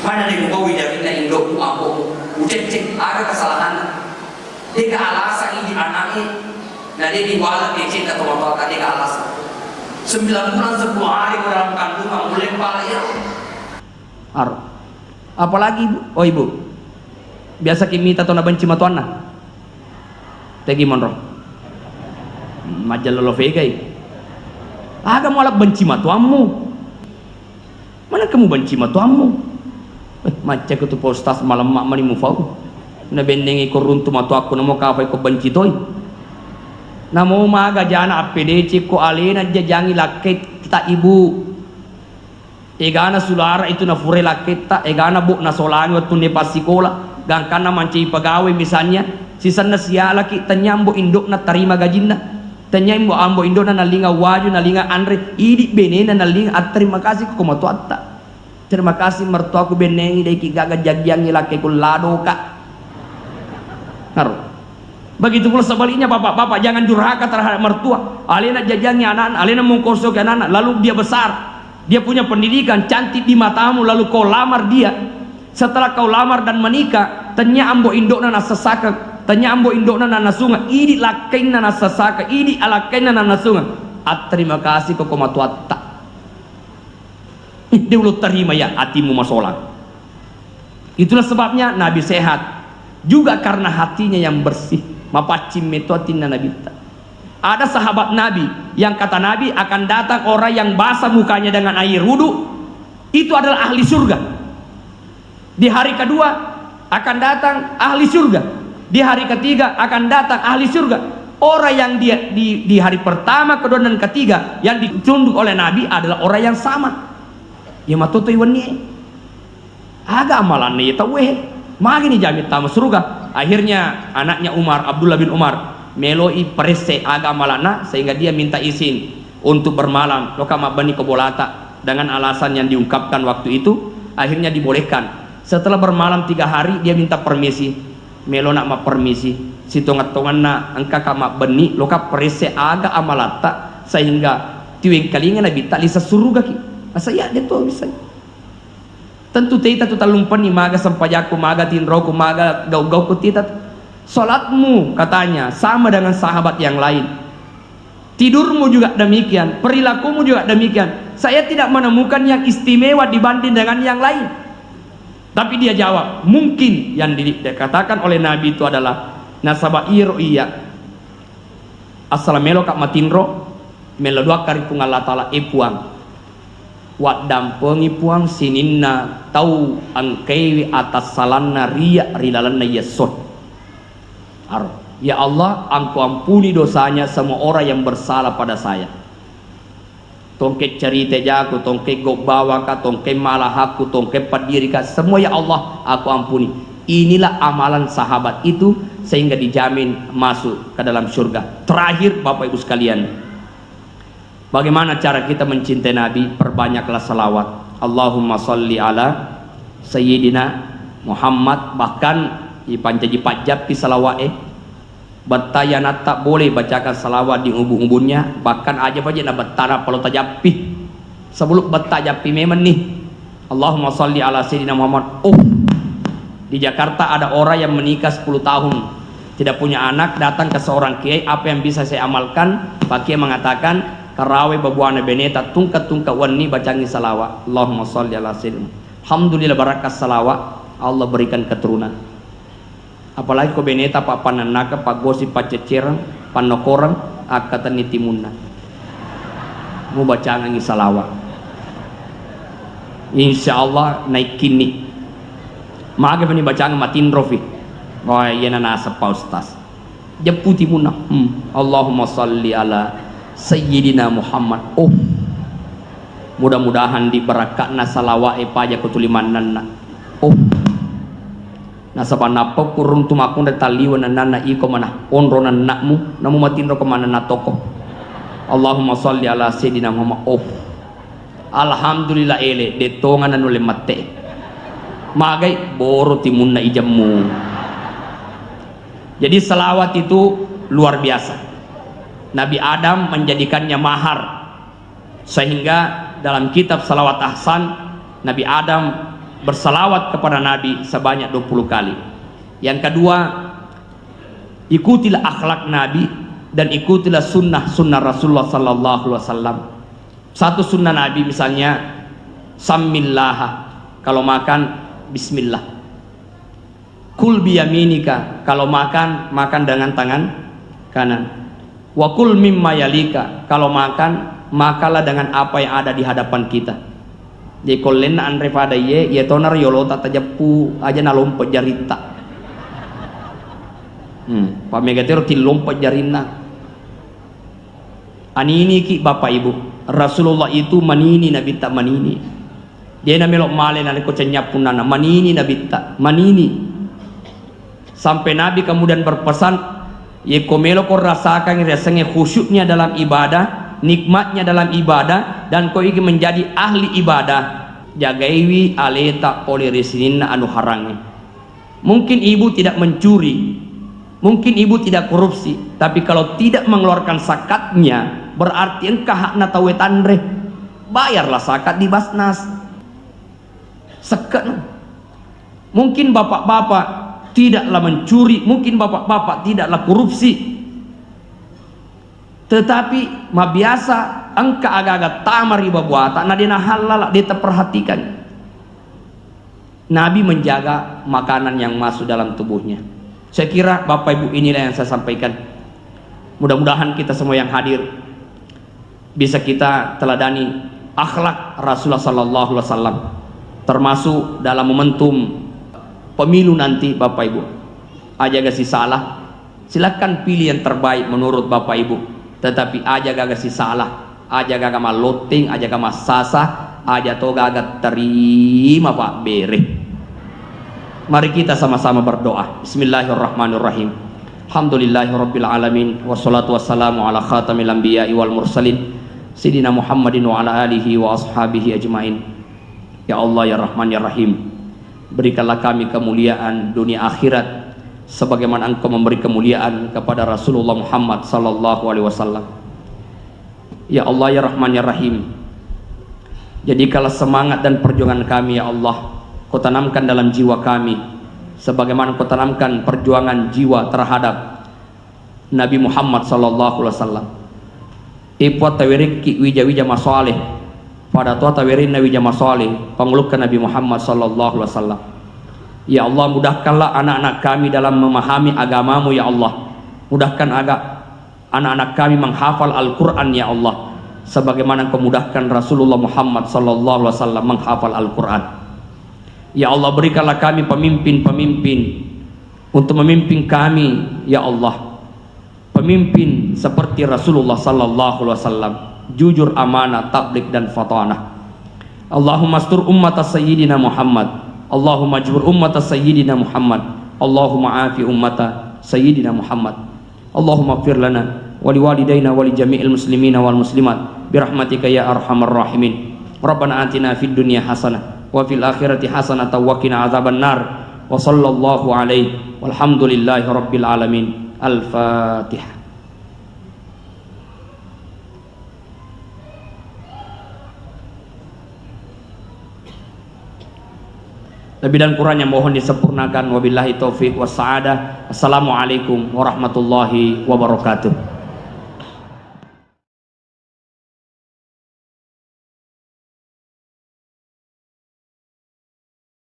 Mana di kau wijarina Indo aku ucek ada kesalahan. Dia ke alasan ini anaknya, nah dia diwala dia cinta teman-teman tadi ke alasan. 9 bulan 10 hari dalam kandungan mulai pala ya. Apalagi ibu, oh ibu, biasa kimita atau nabenci matuana. Tegi monro. Majalolo vegai. Aga mau alak benci matuamu. Mana kamu benci matuamu? Macam itu postas malam mak mani mufau. Na bendengi ko runtu matu aku namo kapai ko benci toy. Namo maga jana APDC ko alena jajangi laket kita ibu. Egana sulara itu na fure laket ta, egana bu na solangi waktu ne pasikola, gangkana manci pagawe misalnya, sisan na siala ki tanyambo indok na tarima gajinna. Tanyambo ambo indok na nalinga waju nalinga andre idi benena nalinga at terima kasih ko matuatta. Terima kasih mertuaku benengi deki gaga jagyangi laki ko lado ka. Begitu pula sebaliknya bapak-bapak jangan durhaka terhadap mertua. Alena jajangi anak-anak, alena mengkosok anak-anak, lalu dia besar, dia punya pendidikan cantik di matamu, lalu kau lamar dia. Setelah kau lamar dan menikah, tanya ambo indokna na sesaka, tanya ambo indokna na nasunga, idi lakaina na sesaka, idi alakaina na nasunga. Terima kasih kau komatuatta. Dia udah terima ya hatimu masolang. Itulah sebabnya Nabi sehat. Juga karena hatinya yang bersih. Mapacim metotina Nabi. Ada sahabat Nabi yang kata Nabi akan datang orang yang basah mukanya dengan air wudu, itu adalah ahli surga. Di hari kedua akan datang ahli surga. Di hari ketiga akan datang ahli surga. Orang yang dia di hari pertama, kedua dan ketiga yang ditunjuk oleh Nabi adalah orang yang sama. Ya matoto iwani. aga amalan nih tahu magi nih jamit tamu surga. Akhirnya anaknya Umar, Abdullah bin Umar, meloi perse aga amalana sehingga dia minta izin untuk bermalam loka mabani kebolata dengan alasan yang diungkapkan waktu itu. Akhirnya dibolehkan. Setelah bermalam 3 hari dia minta permisi, melo nak ma permisi si tongat-tongan na angka kama beni loka perse aga amalata sehingga tiwing kalinga nabi tak lisa surga ki asaya dia tuh bisa. Tentu tita tu talumpan ni maga sampajaku maga tinroku maga gau-gau ku tita. Salatmu katanya sama dengan sahabat yang lain. Tidurmu juga demikian, perilakumu juga demikian. Saya tidak menemukan yang istimewa dibanding dengan yang lain. Tapi dia jawab, mungkin yang dikatakan oleh Nabi itu adalah nasabairo iya. Assalamelo kak matinro melodua karipung Allah Ta'ala ipuang. Wak dampengi puang sininna tau angkewi atas salanna ria rilalanna yesot. Ya Allah, Engkau ampuni dosanya semua orang yang bersalah pada saya. Tongke cerita jaku, tongke gok bawa ka, tongke malah aku, tongke padiri ka, semua ya Allah aku ampuni. Inilah amalan sahabat itu sehingga dijamin masuk ke dalam surga. Terakhir Bapak Ibu sekalian, bagaimana cara kita mencintai Nabi? Perbanyaklah salawat. Allahumma salli ala Sayyidina Muhammad. Bahkan di pancaji pajap di salawat Batayana tak boleh bacakan salawat di ubun-ubunnya. Bahkan aja aja nak betara kalau tajapi sebelum betajapi memang nih Allahumma salli ala Sayyidina Muhammad. Di Jakarta ada orang yang menikah 10 tahun tidak punya anak, datang ke seorang kiai, apa yang bisa saya amalkan? Pak Kiai mengatakan karawe babuana beneta tungka-tungka wani bacangi salawat. Allahumma salli ala Sayyidina. Alhamdulillah barakat salawat Allah berikan keturunan. Apalagi ko beneta pak pananaka pak gosip pak ceceran panokoran akatan nitimunna mau baca ngangi salawat insyaallah naik kini maga bani baca matin rofi oh iya nasa pa ustaz jeputi munna Allahumma salli ala Sayyidina Muhammad. Mudah-mudahan di barakatna salawat paja kutulimananna nasapanapa kurung tumakung dari taliwan nana iko mana onronan nakmu namu matinro kemana na toko. Allahumma salli ala Sayyidina Muhammad. Alhamdulillah ele detongan anu lemate magai boro timunna ijammu. Jadi salawat itu luar biasa. Nabi Adam menjadikannya mahar sehingga dalam kitab Salawat Ahsan Nabi Adam bersalawat kepada Nabi sebanyak 20 kali. Yang kedua, ikutilah akhlak Nabi dan ikutilah sunnah Rasulullah sallallahu alaihi wasallam. Satu sunnah Nabi misalnya samillah, kalau makan bismillah. Kul biyaminika, kalau makan dengan tangan kanan. Wa kul mimma yalika, kalau makan makalah dengan apa yang ada di hadapan kita. Jadi kolen andre pada ye tonar yolota tajapu aja na lompat jarita. Pamegatero til lompat jarina. Anini ki Bapak Ibu, Rasulullah itu manini nabi tak manini. Dia na melok male na ko punana manini nabi tak manini. Sampai Nabi kemudian berpesan, ye komelo ko rasakan rasanya khusyuknya dalam ibadah, nikmatnya dalam ibadah, dan kau ingin menjadi ahli ibadah, jagaiwi aleta oleh resinina anu harangnya. Mungkin ibu tidak mencuri, mungkin ibu tidak korupsi, tapi kalau tidak mengeluarkan zakatnya berarti engkau hakna tawetandre. Bayarlah zakat di Basnas. Sekat. Mungkin bapak-bapak tidaklah mencuri, mungkin bapak-bapak tidaklah korupsi, tetapi ma biasa engka agak-agak tamar riba buata na dina halal dia terperhatikan. Nabi menjaga makanan yang masuk dalam tubuhnya. Saya kira Bapak Ibu inilah yang saya sampaikan. Mudah-mudahan kita semua yang hadir bisa kita teladani akhlak Rasulullah sallallahu alaihi wasallam, termasuk dalam momentum pemilu nanti. Bapak Ibu aja gak sih salah, silakan pilih yang terbaik menurut Bapak Ibu, tetapi aja gak sih salah, aja gak maloting, aja gak sasa, aja to gak terima Pak bere. Mari kita sama-sama berdoa. Bismillahirrahmanirrahim. Alhamdulillahirabbil alamin wassalatu wassalamu ala khatamil anbiya'i wal mursalin Sayyidina Muhammadin wa ala alihi wa ashabihi ajmain. Ya Allah ya Rahman ya Rahim, berikanlah kami kemuliaan dunia akhirat sebagaimana Engkau memberi kemuliaan kepada Rasulullah Muhammad sallallahu alaihi wasallam. Ya Allah ya Rahman ya Rahim, jadikanlah semangat dan perjuangan kami ya Allah Kau tanamkan dalam jiwa kami sebagaimana Kau tanamkan perjuangan jiwa terhadap Nabi Muhammad sallallahu alaihi wasallam. Ipuat tawirik ki wija-wija masoleh pada tua tawirin nabi wija masoleh pengelukkan Nabi Muhammad sallallahu alaihi wasallam. Ya Allah, mudahkanlah anak-anak kami dalam memahami agamamu ya Allah. Mudahkan anak-anak kami menghafal Al-Quran ya Allah sebagaimana Kau mudahkan Rasulullah Muhammad sallallahu alaihi wasallam menghafal Al-Quran. Ya Allah, berikanlah kami pemimpin-pemimpin untuk memimpin kami ya Allah, pemimpin seperti Rasulullah sallallahu alaihi wasallam, jujur, amanah, tabligh dan fatanah. Allahumma astur ummata sayyidina Muhammad, Allahumma jbur ummata sayyidina Muhammad, Allahumma afi ummata sayyidina Muhammad. Allahumma ighfir lana wa liwalidayna wa li jami'il muslimina wal muslimat birahmatika ya arhamar rahimin. Rabbana atina fid dunya hasanah wa fil akhirati hasanah wa qina adzaban nar. Wa sallallahu alaihi walhamdulillahi rabbil alamin. Al-Fatihah. Lebih dan kurangnya mohon disempurnakan. Wabillahi taufiq wassa'adah. Assalamualaikum warahmatullahi wabarakatuh.